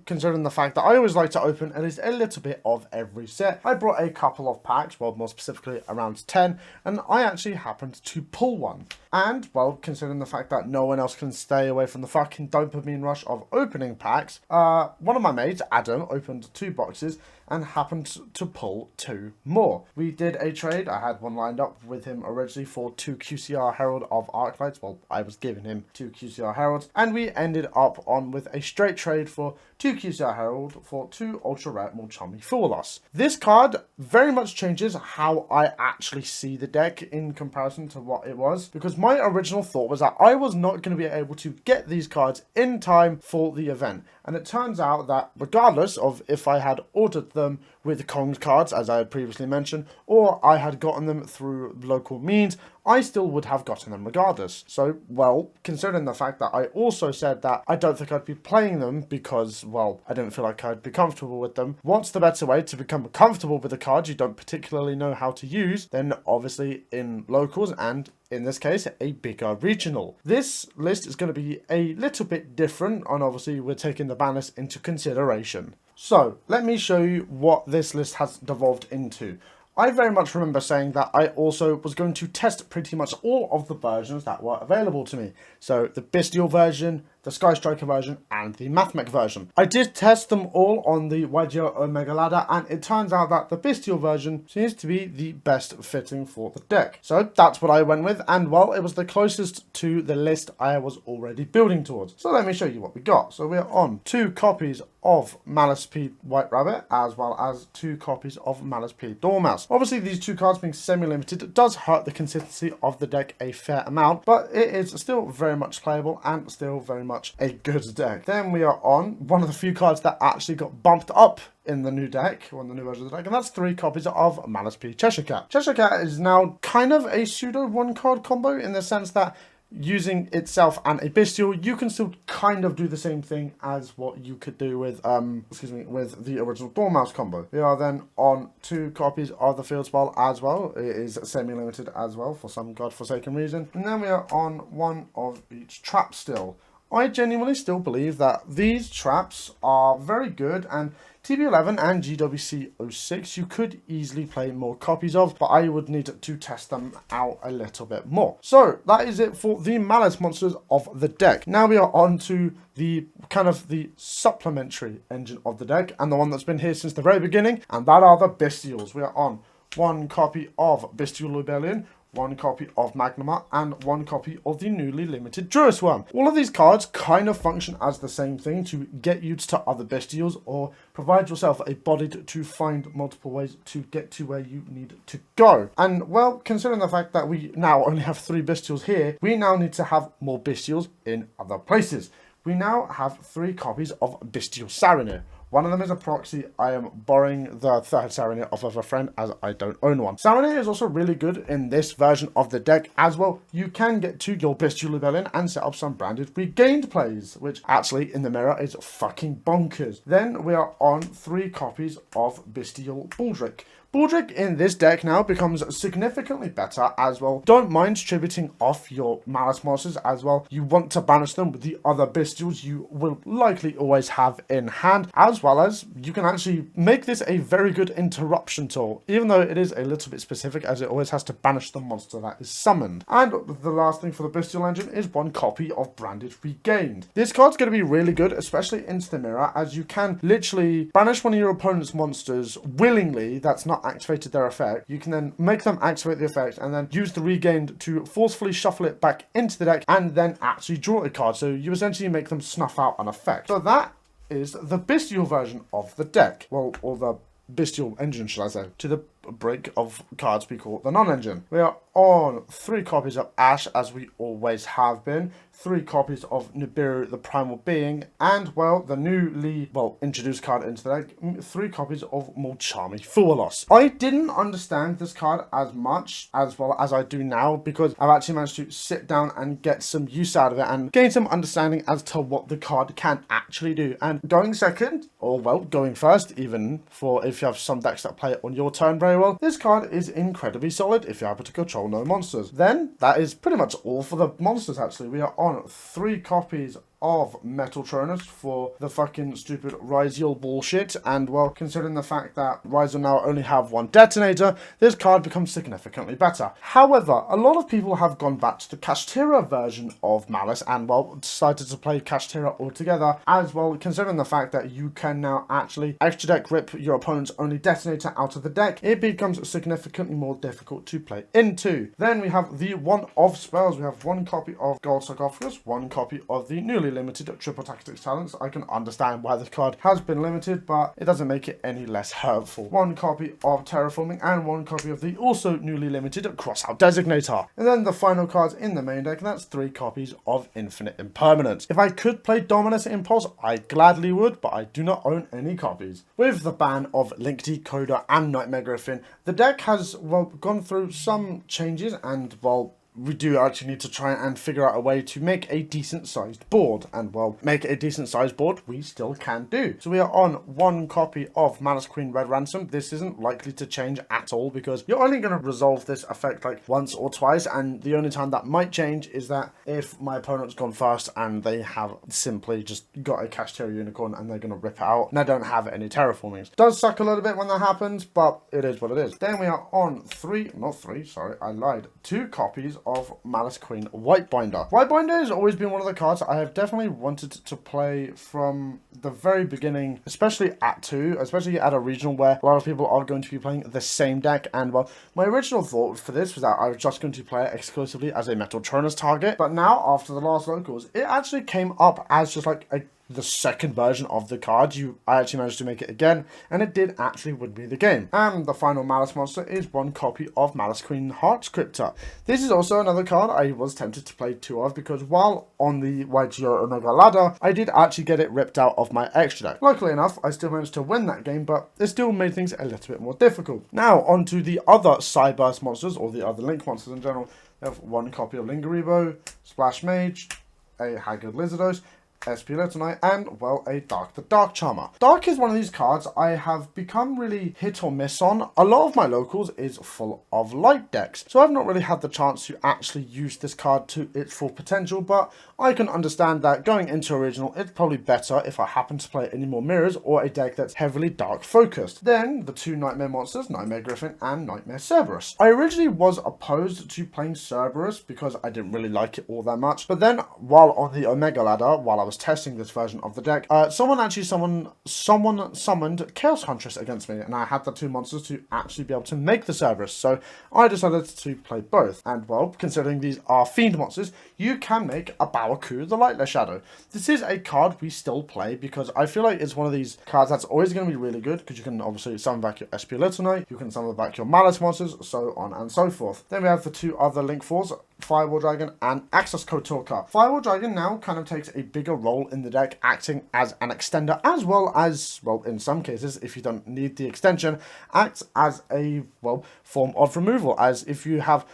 considering the fact that I always like to open at least a little bit of every set, I brought a couple of packs, well more specifically around 10, and I actually happened to pull one. And well, considering the fact that no one else can stay away from the fucking dopamine rush of opening packs, one of my mates, Adam, opened 2 boxes and happened to pull 2 more. We did a trade. I had one lined up with him originally for 2 QCR Herald of Arclights. Well, I was giving him 2 QCR Heralds, and we ended up on with a straight trade for 2 QCR Herald for 2 Ultra Rare Mochami Fulos. This card very much changes how I actually see the deck in comparison to what it was, because my original thought was that I was not going to be able to get these cards in time for the event. And it turns out that regardless of if I had ordered them with Kong's cards, as I had previously mentioned, or I had gotten them through local means, I still would have gotten them regardless. So, well, considering the fact that I also said that I don't think I'd be playing them because, well, I didn't feel like I'd be comfortable with them. What's the better way to become comfortable with a card you don't particularly know how to use than obviously in locals and, in this case, a bigger regional. This list is going to be a little bit different, and obviously we're taking the ban list into consideration. So, let me show you what this list has devolved into. I very much remember saying that I also was going to test pretty much all of the versions that were available to me. So the Bestial version, the Sky Striker version, and the Mathmech version. I did test them all on the YGO Omega ladder, and it turns out that the Bestial version seems to be the best fitting for the deck. So that's what I went with, and well, it was the closest to the list I was already building towards. So let me show you what we got. So we're on 2 copies of Malice P White Rabbit, as well as 2 copies of Malice P Dormouse. Obviously, these 2 cards being semi-limited does hurt the consistency of the deck a fair amount, but it is still very much playable and still very much a good deck. Then we are on one of the few cards that actually got bumped up in the new deck, or in the new version of the deck, and that's 3 copies of Malice P Cheshire Cat. Cheshire Cat is now kind of a pseudo 1-card combo in the sense that using itself and a Bestial, you can still kind of do the same thing as what you could do with, with the original Dormouse combo. We are then on 2 copies of the Field Spell as well. It is semi-limited as well for some godforsaken reason. And then we are on 1 of each trap still. I genuinely still believe that these traps are very good, and TB11 and GWC06 you could easily play more copies of, but I would need to test them out a little bit more. So that is it for the Malice monsters of the deck. Now we are on to the kind of the supplementary engine of the deck, and the one that's been here since the very beginning, and that are the Bestials. We are on 1 copy of Bestial Rebellion, 1 copy of Magnuma, and 1 copy of the newly limited Druisworm. All of these cards kind of function as the same thing to get you to other Bestials, or provide yourself a body to find multiple ways to get to where you need to go. And well, considering the fact that we now only have 3 Bestials here, we now need to have more Bestials in other places. We now have 3 copies of Bestial Sarinir, One of them is a proxy. I am borrowing the third Serenade off of a friend as I don't own one. Serenade is also really good in this version of the deck as well. You can get to your Bestial Rebellion and set up some branded regained plays, which actually in the mirror is fucking bonkers. Then we are on 3 copies of Bestial Baldric. Baldric in this deck now becomes significantly better as well. Don't mind tributing off your Malice monsters as well. You want to banish them with the other bestials you will likely always have in hand, as well as you can actually make this a very good interruption tool, even though it is a little bit specific as it always has to banish the monster that is summoned. And the last thing for the bestial engine is 1 copy of Branded Regained. This card's going to be really good, especially into the mirror, as you can literally banish one of your opponent's monsters willingly that's not activated their effect. You can then make them activate the effect and then use the regained to forcefully shuffle it back into the deck and then actually draw a card. So you essentially make them snuff out an effect. So that is the bestial version of the deck. Well, or the bestial engine, should I say. To the break of cards we call the non-engine. We are on 3 copies of Ash, as we always have been, 3 copies of Nibiru the Primal Being, and, well, the newly, introduced card into the deck, 3 copies of Mulchami Fualos. I didn't understand this card as much as well as I do now, because I've actually managed to sit down and get some use out of it and gain some understanding as to what the card can actually do. And going second, or well, going first, even for if you have some decks that play it on your turn very well, this card is incredibly solid if you're able to control no monsters. Then, that is pretty much all for the monsters actually. We are on 3 copies of Metal Tronus for the fucking stupid Ryziel bullshit, and well, considering the fact that Ryziel now only have 1 detonator, this card becomes significantly better. However, a lot of people have gone back to the Kashtira version of Malice and well, decided to play Kashtira altogether as well, considering the fact that you can now actually extra deck rip your opponent's only detonator out of the deck. It becomes significantly more difficult to play into. Then we have the one-off spells. We have 1 copy of Gold Sarcophagus, 1 copy of the newly limited Triple Tactics Talents. I can understand why this card has been limited, but it doesn't make it any less hurtful. 1 copy of Terraforming and 1 copy of the also newly limited Crossout Designator. And then the final cards in the main deck, and that's 3 copies of Infinite Impermanence. If I could play Dominus Impulse, I gladly would, but I do not own any copies. With the ban of Link Decoder and Nightmare Griffin, the deck has, well, gone through some changes and, well, we do actually need to try and figure out a way to make a decent sized board, and well, make a decent sized board we still can do. So we are on 1 copy of Malice Queen Red Ransom. This isn't likely to change at all because you're only going to resolve this effect like once or twice, and the only time that might change is that if my opponent's gone first and they have simply just got a Kashtira Unicorn and they're going to rip it out and I don't have any terraformings. Does suck a little bit when that happens, but it is what it is. Then we are on 2 copies of Malice Queen Whitebinder. Whitebinder has always been one of the cards I have definitely wanted to play from the very beginning, especially at 2, especially at a regional where a lot of people are going to be playing the same deck. And well, my original thought for this was that I was just going to play it exclusively as a Metal Turners target, but now after the last locals, it actually came up as just like the second version of the card. I actually managed to make it again, and it did actually win me the game. And the final Malice monster is 1 copy of Malice Queen Heartscriptor. This is also another card I was tempted to play 2 of, because while on the YGO Omega ladder, I did actually get it ripped out of my extra deck. Luckily enough, I still managed to win that game, but it still made things a little bit more difficult. Now, on to the other Cyburst monsters, or the other Link monsters in general. We have 1 copy of Lingaribo, Splash Mage, a Haggard Lizardos, SP Lieutenant, and, well, a Dark the Dark Charmer. Dark is one of these cards I have become really hit or miss on. A lot of my locals is full of light decks, so I've not really had the chance to actually use this card to its full potential, but I can understand that going into original, it's probably better if I happen to play any more mirrors or a deck that's heavily dark focused. Then, the 2 Nightmare monsters, Nightmare Griffin and Nightmare Cerberus. I originally was opposed to playing Cerberus because I didn't really like it all that much, but then, while on the Omega ladder, while I was testing this version of the deck, someone summoned Chaos Huntress against me, and I had the 2 monsters to actually be able to make the Cerberus, so I decided to play both. And well, considering these are Fiend monsters, you can make a Bawaku the Lightless Shadow. This is a card we still play because I feel like it's one of these cards that's always going to be really good, because you can obviously summon back your SP Little Knight, you can summon back your Malice monsters, so on and so forth. Then we have the 2 other Link 4s, Firewall Dragon, and Access Code Talker. Firewall Dragon now kind of takes a bigger role in the deck, acting as an extender, as well as, well, in some cases, if you don't need the extension, acts as a, well, form of removal, as if you have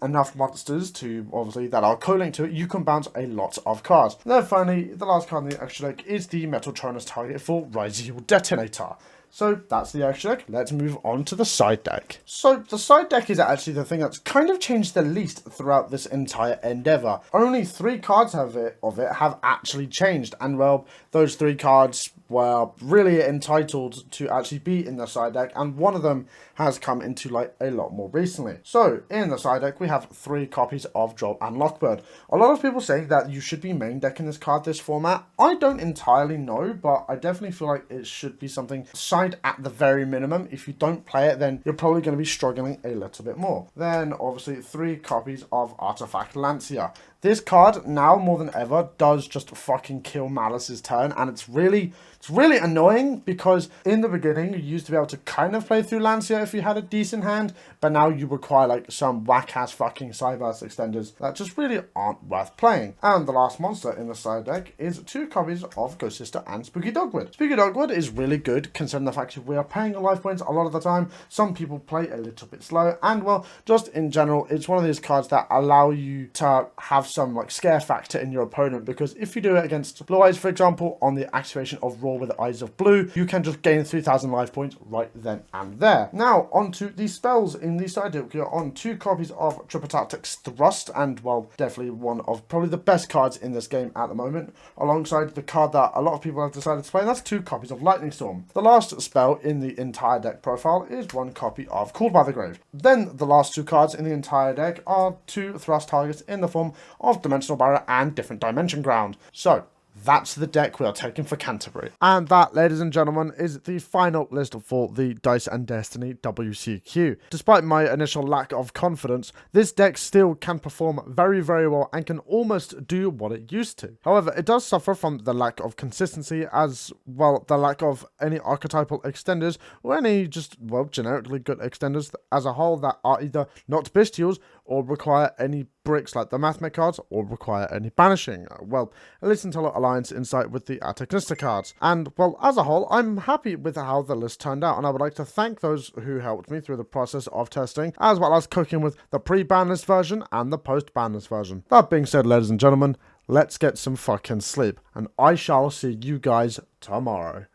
enough monsters to, obviously, that are co-linked to it, you can bounce a lot of cards. And then finally, the last card in the extra deck is the Metal Tronus target for Rouge Detonator. So that's the extra deck. Let's move on to the side deck. So the side deck is actually the thing that's kind of changed the least throughout this entire endeavor. Only 3 cards of it have actually changed, and well, those 3 cards were really entitled to actually be in the side deck, and one of them has come into light a lot more recently. So in the side deck we have 3 copies of Joel and Lockbird. A lot of people say that you should be main decking this card this format. I don't entirely know, but I definitely feel like it should be something side at the very minimum. If you don't play it, then you're probably going to be struggling a little bit more. Then obviously 3 copies of Artifact Lancia. This card, now more than ever, does just fucking kill Malice's turn, and it's really annoying because in the beginning you used to be able to kind of play through Lancia if you had a decent hand, but now you require like some whack-ass fucking Cyberburst extenders that just really aren't worth playing. And the last monster in the side deck is 2 copies of Ghost Sister and Spooky Dogwood. Spooky Dogwood is really good considering the fact that we are paying life points a lot of the time. Some people play a little bit slow, and well, just in general, it's one of these cards that allow you to have some like scare factor in your opponent, because if you do it against Blue Eyes, for example, on the activation of Roar with the Eyes of Blue, you can just gain 3,000 life points right then and there. Now, onto the spells in the side deck. We are on 2 copies of Triple Tactics Thrust, and well, definitely one of probably the best cards in this game at the moment, alongside the card that a lot of people have decided to play, and that's 2 copies of Lightning Storm. The last spell in the entire deck profile is 1 copy of Called by the Grave. Then the last 2 cards in the entire deck are 2 thrust targets in the form of Dimensional Barrier and Different Dimension Ground. So that's the deck we are taking for Canterbury. And that, ladies and gentlemen, is the final list for the Dice and Destiny WCQ. Despite my initial lack of confidence, this deck still can perform very, very well and can almost do what it used to. However, it does suffer from the lack of consistency, as well the lack of any archetypal extenders or any just, well, generically good extenders as a whole that are either not bestials or require any bricks like the Mathmate cards, or require any banishing. Well, at least until Alliance Insight with the Technista cards. And, well, as a whole, I'm happy with how the list turned out, and I would like to thank those who helped me through the process of testing, as well as cooking with the pre-ban list version and the post-ban list version. That being said, ladies and gentlemen, let's get some fucking sleep, and I shall see you guys tomorrow.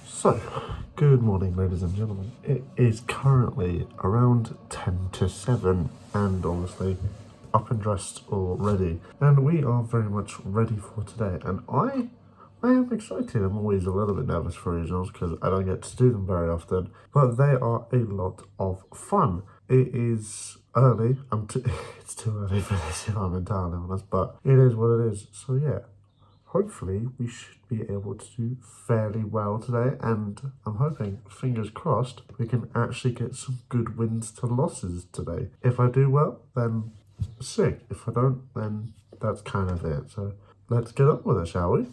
So, good morning, ladies and gentlemen. It is currently around 10 to 7, and obviously up and dressed already. And we are very much ready for today. And I am excited. I'm always a little bit nervous for regionals because I don't get to do them very often. But they are a lot of fun. It is early. It's too early for this, if I'm entirely honest. But it is what it is. So yeah. Hopefully we should be able to do fairly well today, and I'm hoping, fingers crossed, we can actually get some good wins to losses today. If I do well, then sick. If I don't, then that's kind of it. So let's get on with it, shall we?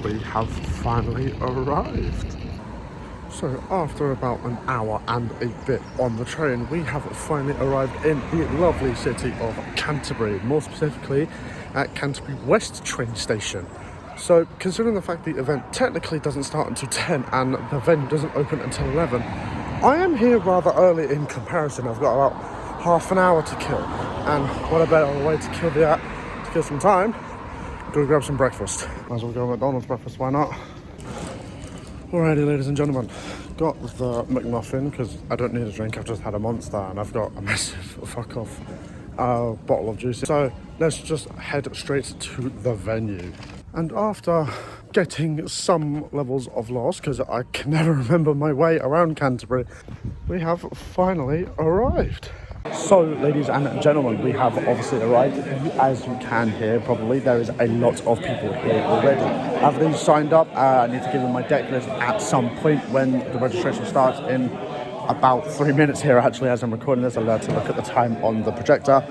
We have finally arrived. So after about an hour and a bit on the train, we have finally arrived in the lovely city of Canterbury, more specifically at Canterbury West train station. So considering the fact the event technically doesn't start until 10 and the venue doesn't open until 11, I am here rather early in comparison. I've got about half an hour to kill, and what a better way to kill some time. Go grab some breakfast. Might as well go McDonald's breakfast, why not? Alrighty, ladies and gentlemen, got the McMuffin because I don't need a drink. I've just had a Monster and I've got a massive fuck off bottle of juice. So let's just head straight to the venue. And after getting some levels of loss, because I can never remember my way around Canterbury, we have finally arrived. So, ladies and gentlemen, we have obviously arrived. As you can hear, probably, there is a lot of people here already. I've been signed up. I need to give them my deck list at some point when the registration starts in about 3 minutes here, actually, as I'm recording this. I'm allowed to look at the time on the projector.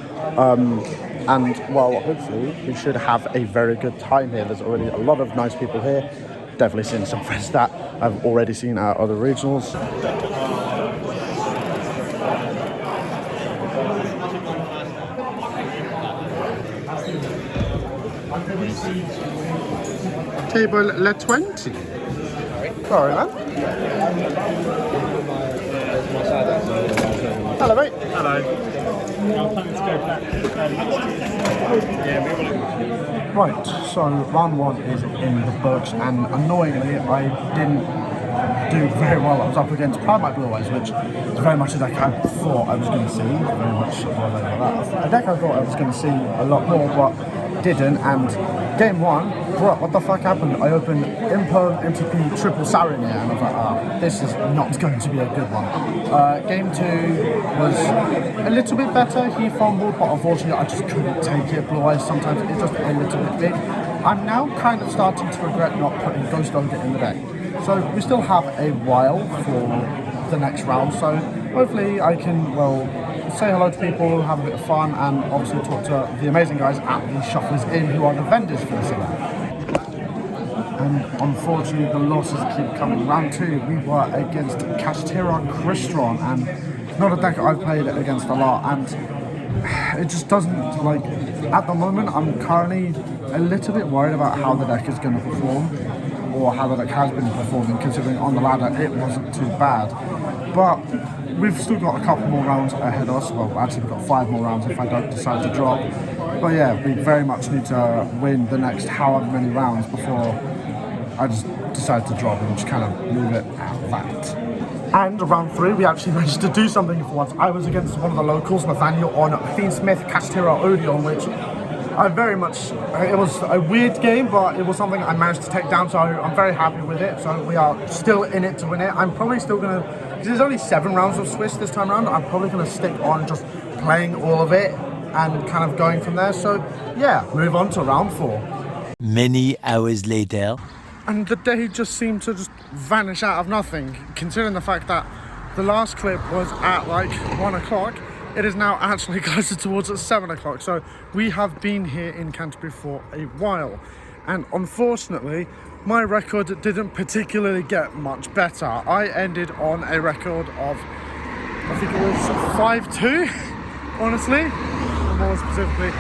And, well, hopefully, we should have a very good time here. There's already a lot of nice people here. Definitely seen some friends that I've already seen at other regionals. Table Le 20. Sorry, man. Hello, mate. Hello. I'm planning to go back. Right, so round one is in the books, and annoyingly, I didn't do very well. I was up against my Blue Eyes, which is very much a deck I thought I was going to see. Very much a deck I thought I was going to see a lot more, but didn't. And game one, bro, what the fuck happened? I opened Impo, MTP, triple Sarin here, and I was like, oh, this is not going to be a good one. Game two was a little bit better. He fumbled, but unfortunately I just couldn't take it. Blue Eyes, sometimes it's just a little bit big. I'm now kind of starting to regret not putting Ghost Ogre in the deck. So we still have a while for the next round, so hopefully I can, well, say hello to people, have a bit of fun, and obviously talk to the amazing guys at the Shufflers Inn who are the vendors for this event. And unfortunately the losses keep coming. Round two, we were against Castera Crystron, and not a deck I've played against a lot, and it just doesn't, like, at the moment I'm currently a little bit worried about how the deck is going to perform, or how the deck has been performing, considering on the ladder it wasn't too bad. But we've still got a couple more rounds ahead of us. Well, actually we've got 5 more rounds if I don't decide to drop. But yeah, we very much need to win the next however many rounds before I just decide to drop and just kind of leave it at that. And round 3, we actually managed to do something for once. I was against one of the locals, Nathaniel, on Fiendsmith Castera Odeon, which I very much, it was a weird game, but it was something I managed to take down, so I'm very happy with it. So we are still in it to win it. I'm probably still going to, because there's only 7 rounds of Swiss this time around, I'm probably going to stick on just playing all of it and kind of going from there. So yeah, move on to round 4. Many hours later. And the day just seemed to just vanish out of nothing, considering the fact that the last clip was at like 1 o'clock. It is now actually closer towards 7 o'clock. So we have been here in Canterbury for a while. And unfortunately, my record didn't particularly get much better. I ended on a record of, I think it was 5-2, honestly. More specifically,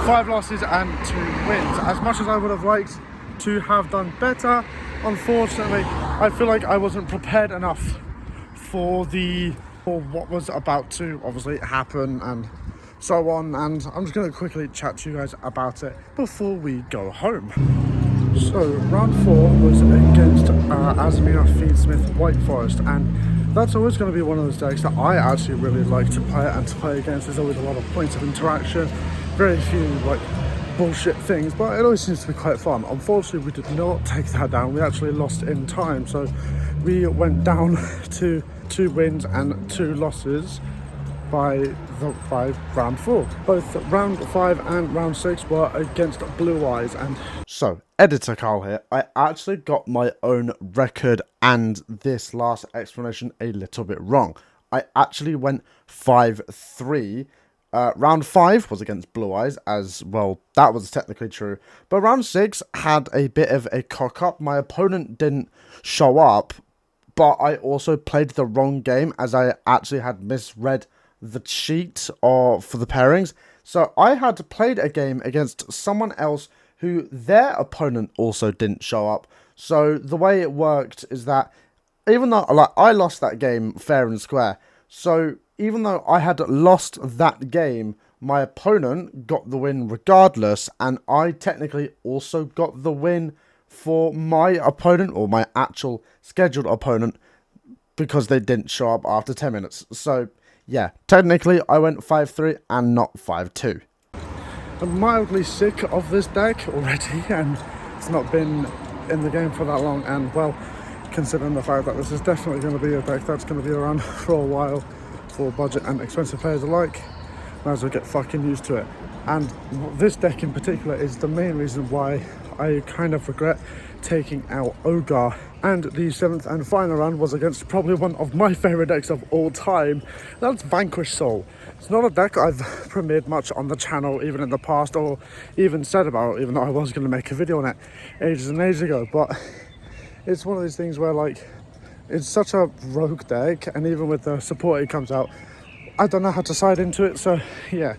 5 losses and 2 wins. As much as I would have liked to have done better, unfortunately, I feel like I wasn't prepared enough for what was about to obviously happen and so on, and I'm just going to quickly chat to you guys about it before we go home. So round 4 was against Azmir Fiendsmith White Forest, and that's always going to be one of those decks that I actually really like to play and to play against. There's always a lot of points of interaction, very few like bullshit things, but it always seems to be quite fun. Unfortunately, we did not take that down. We actually lost in time, so we went down to 2 wins and 2 losses by round 4. Both round 5 and round 6 were against Blue Eyes. And so, Editor Carl here. I actually got my own record and this last explanation a little bit wrong. I actually went 5-3. Round 5 was against Blue Eyes, as well, that was technically true. But round 6 had a bit of a cock-up. My opponent didn't show up, but I also played the wrong game, as I actually had misread the sheet for the pairings. So I had played a game against someone else who their opponent also didn't show up. So the way it worked is that even though I lost that game fair and square, so even though I had lost that game, my opponent got the win regardless, and I technically also got the win for my opponent, or my actual scheduled opponent, because they didn't show up after 10 minutes. So yeah, technically I went 5-3 and not 5-2. I'm mildly sick of this deck already, and it's not been in the game for that long, and well, considering the fact that this is definitely going to be a deck that's going to be around for a while, for budget and expensive players alike. Might as well get fucking used to it. And this deck in particular is the main reason why I kind of regret taking out Ogre. And the 7th and final round was against probably one of my favourite decks of all time. That's Vanquish Soul. It's not a deck I've premiered much on the channel, even in the past, or even said about, even though I was going to make a video on it ages and ages ago. But it's one of these things where, like, it's such a rogue deck, and even with the support it comes out, I don't know how to side into it. So yeah,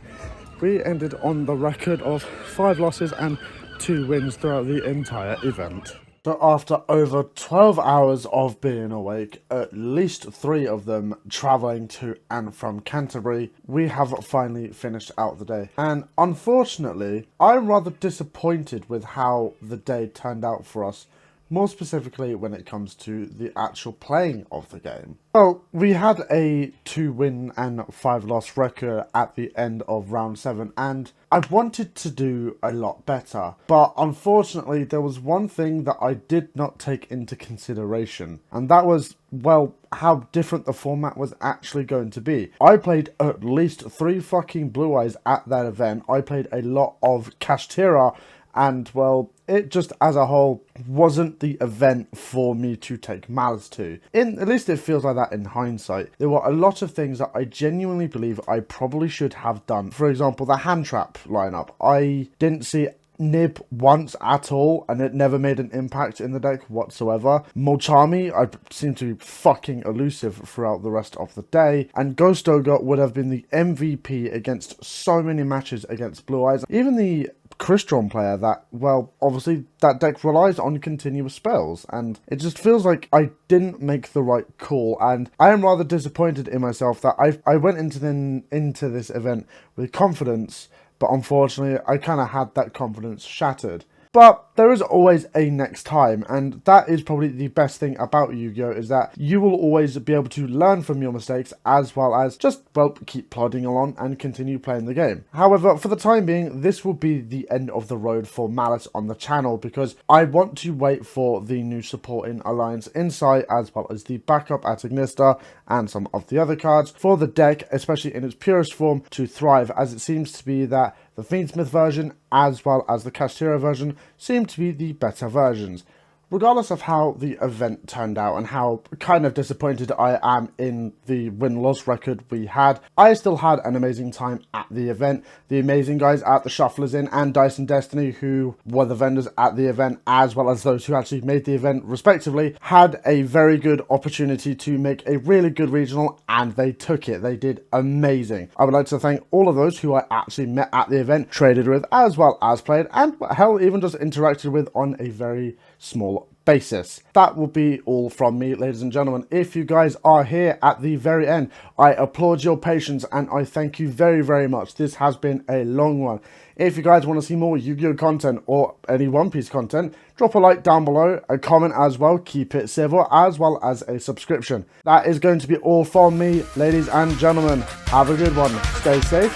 we ended on the record of 5 losses and 2 wins throughout the entire event. So after over 12 hours of being awake, at least 3 of them travelling to and from Canterbury, we have finally finished out the day. And unfortunately, I'm rather disappointed with how the day turned out for us, more specifically when it comes to the actual playing of the game. Well, we had a 2-win and 5-loss record at the end of round 7, and I wanted to do a lot better. But unfortunately, there was one thing that I did not take into consideration, and that was, well, how different the format was actually going to be. I played at least 3 fucking Blue Eyes at that event. I played a lot of Kashtira, and, well, it just as a whole wasn't the event for me to take Malice to. At least it feels like that in hindsight. There were a lot of things that I genuinely believe I probably should have done. For example, the hand trap lineup. I didn't see Nib once at all, and it never made an impact in the deck whatsoever. Molchami, I seemed to be fucking elusive throughout the rest of the day, and Ghost Ogre would have been the MVP against so many matches against Blue Eyes. Even the Crystron player that, well, obviously that deck relies on continuous spells, and it just feels like I didn't make the right call, and I am rather disappointed in myself that I went into this event with confidence, but unfortunately I kind of had that confidence shattered. But there is always a next time, and that is probably the best thing about Yu-Gi-Oh! Is that you will always be able to learn from your mistakes, as well as just, well, keep plodding along and continue playing the game. However, for the time being, this will be the end of the road for Malice on the channel, because I want to wait for the new support in Alliance Insight, as well as the backup at Ignista, and some of the other cards, for the deck, especially in its purest form, to thrive, as it seems to be that the Fiendsmith version, as well as the Kashtira version, seem to be the better versions. Regardless of how the event turned out and how kind of disappointed I am in the win-loss record we had, I still had an amazing time at the event. The amazing guys at the Shufflers Inn and Destined Destiny, who were the vendors at the event, as well as those who actually made the event respectively, had a very good opportunity to make a really good regional, and they took it. They did amazing. I would like to thank all of those who I actually met at the event, traded with, as well as played, and hell, even just interacted with on a very small basis. That will be all from me, ladies and gentlemen. If you guys are here at the very end, I applaud your patience and I thank you very, very much. This has been a long one. If you guys want to see more Yu-Gi-Oh content or any One Piece content, drop a like down below, a comment as well, keep it civil, as well as a subscription. That is going to be all from me, ladies and gentlemen. Have a good one, stay safe,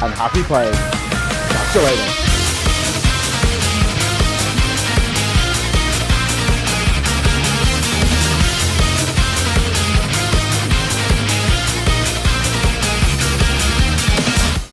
and happy playing. Catch you later.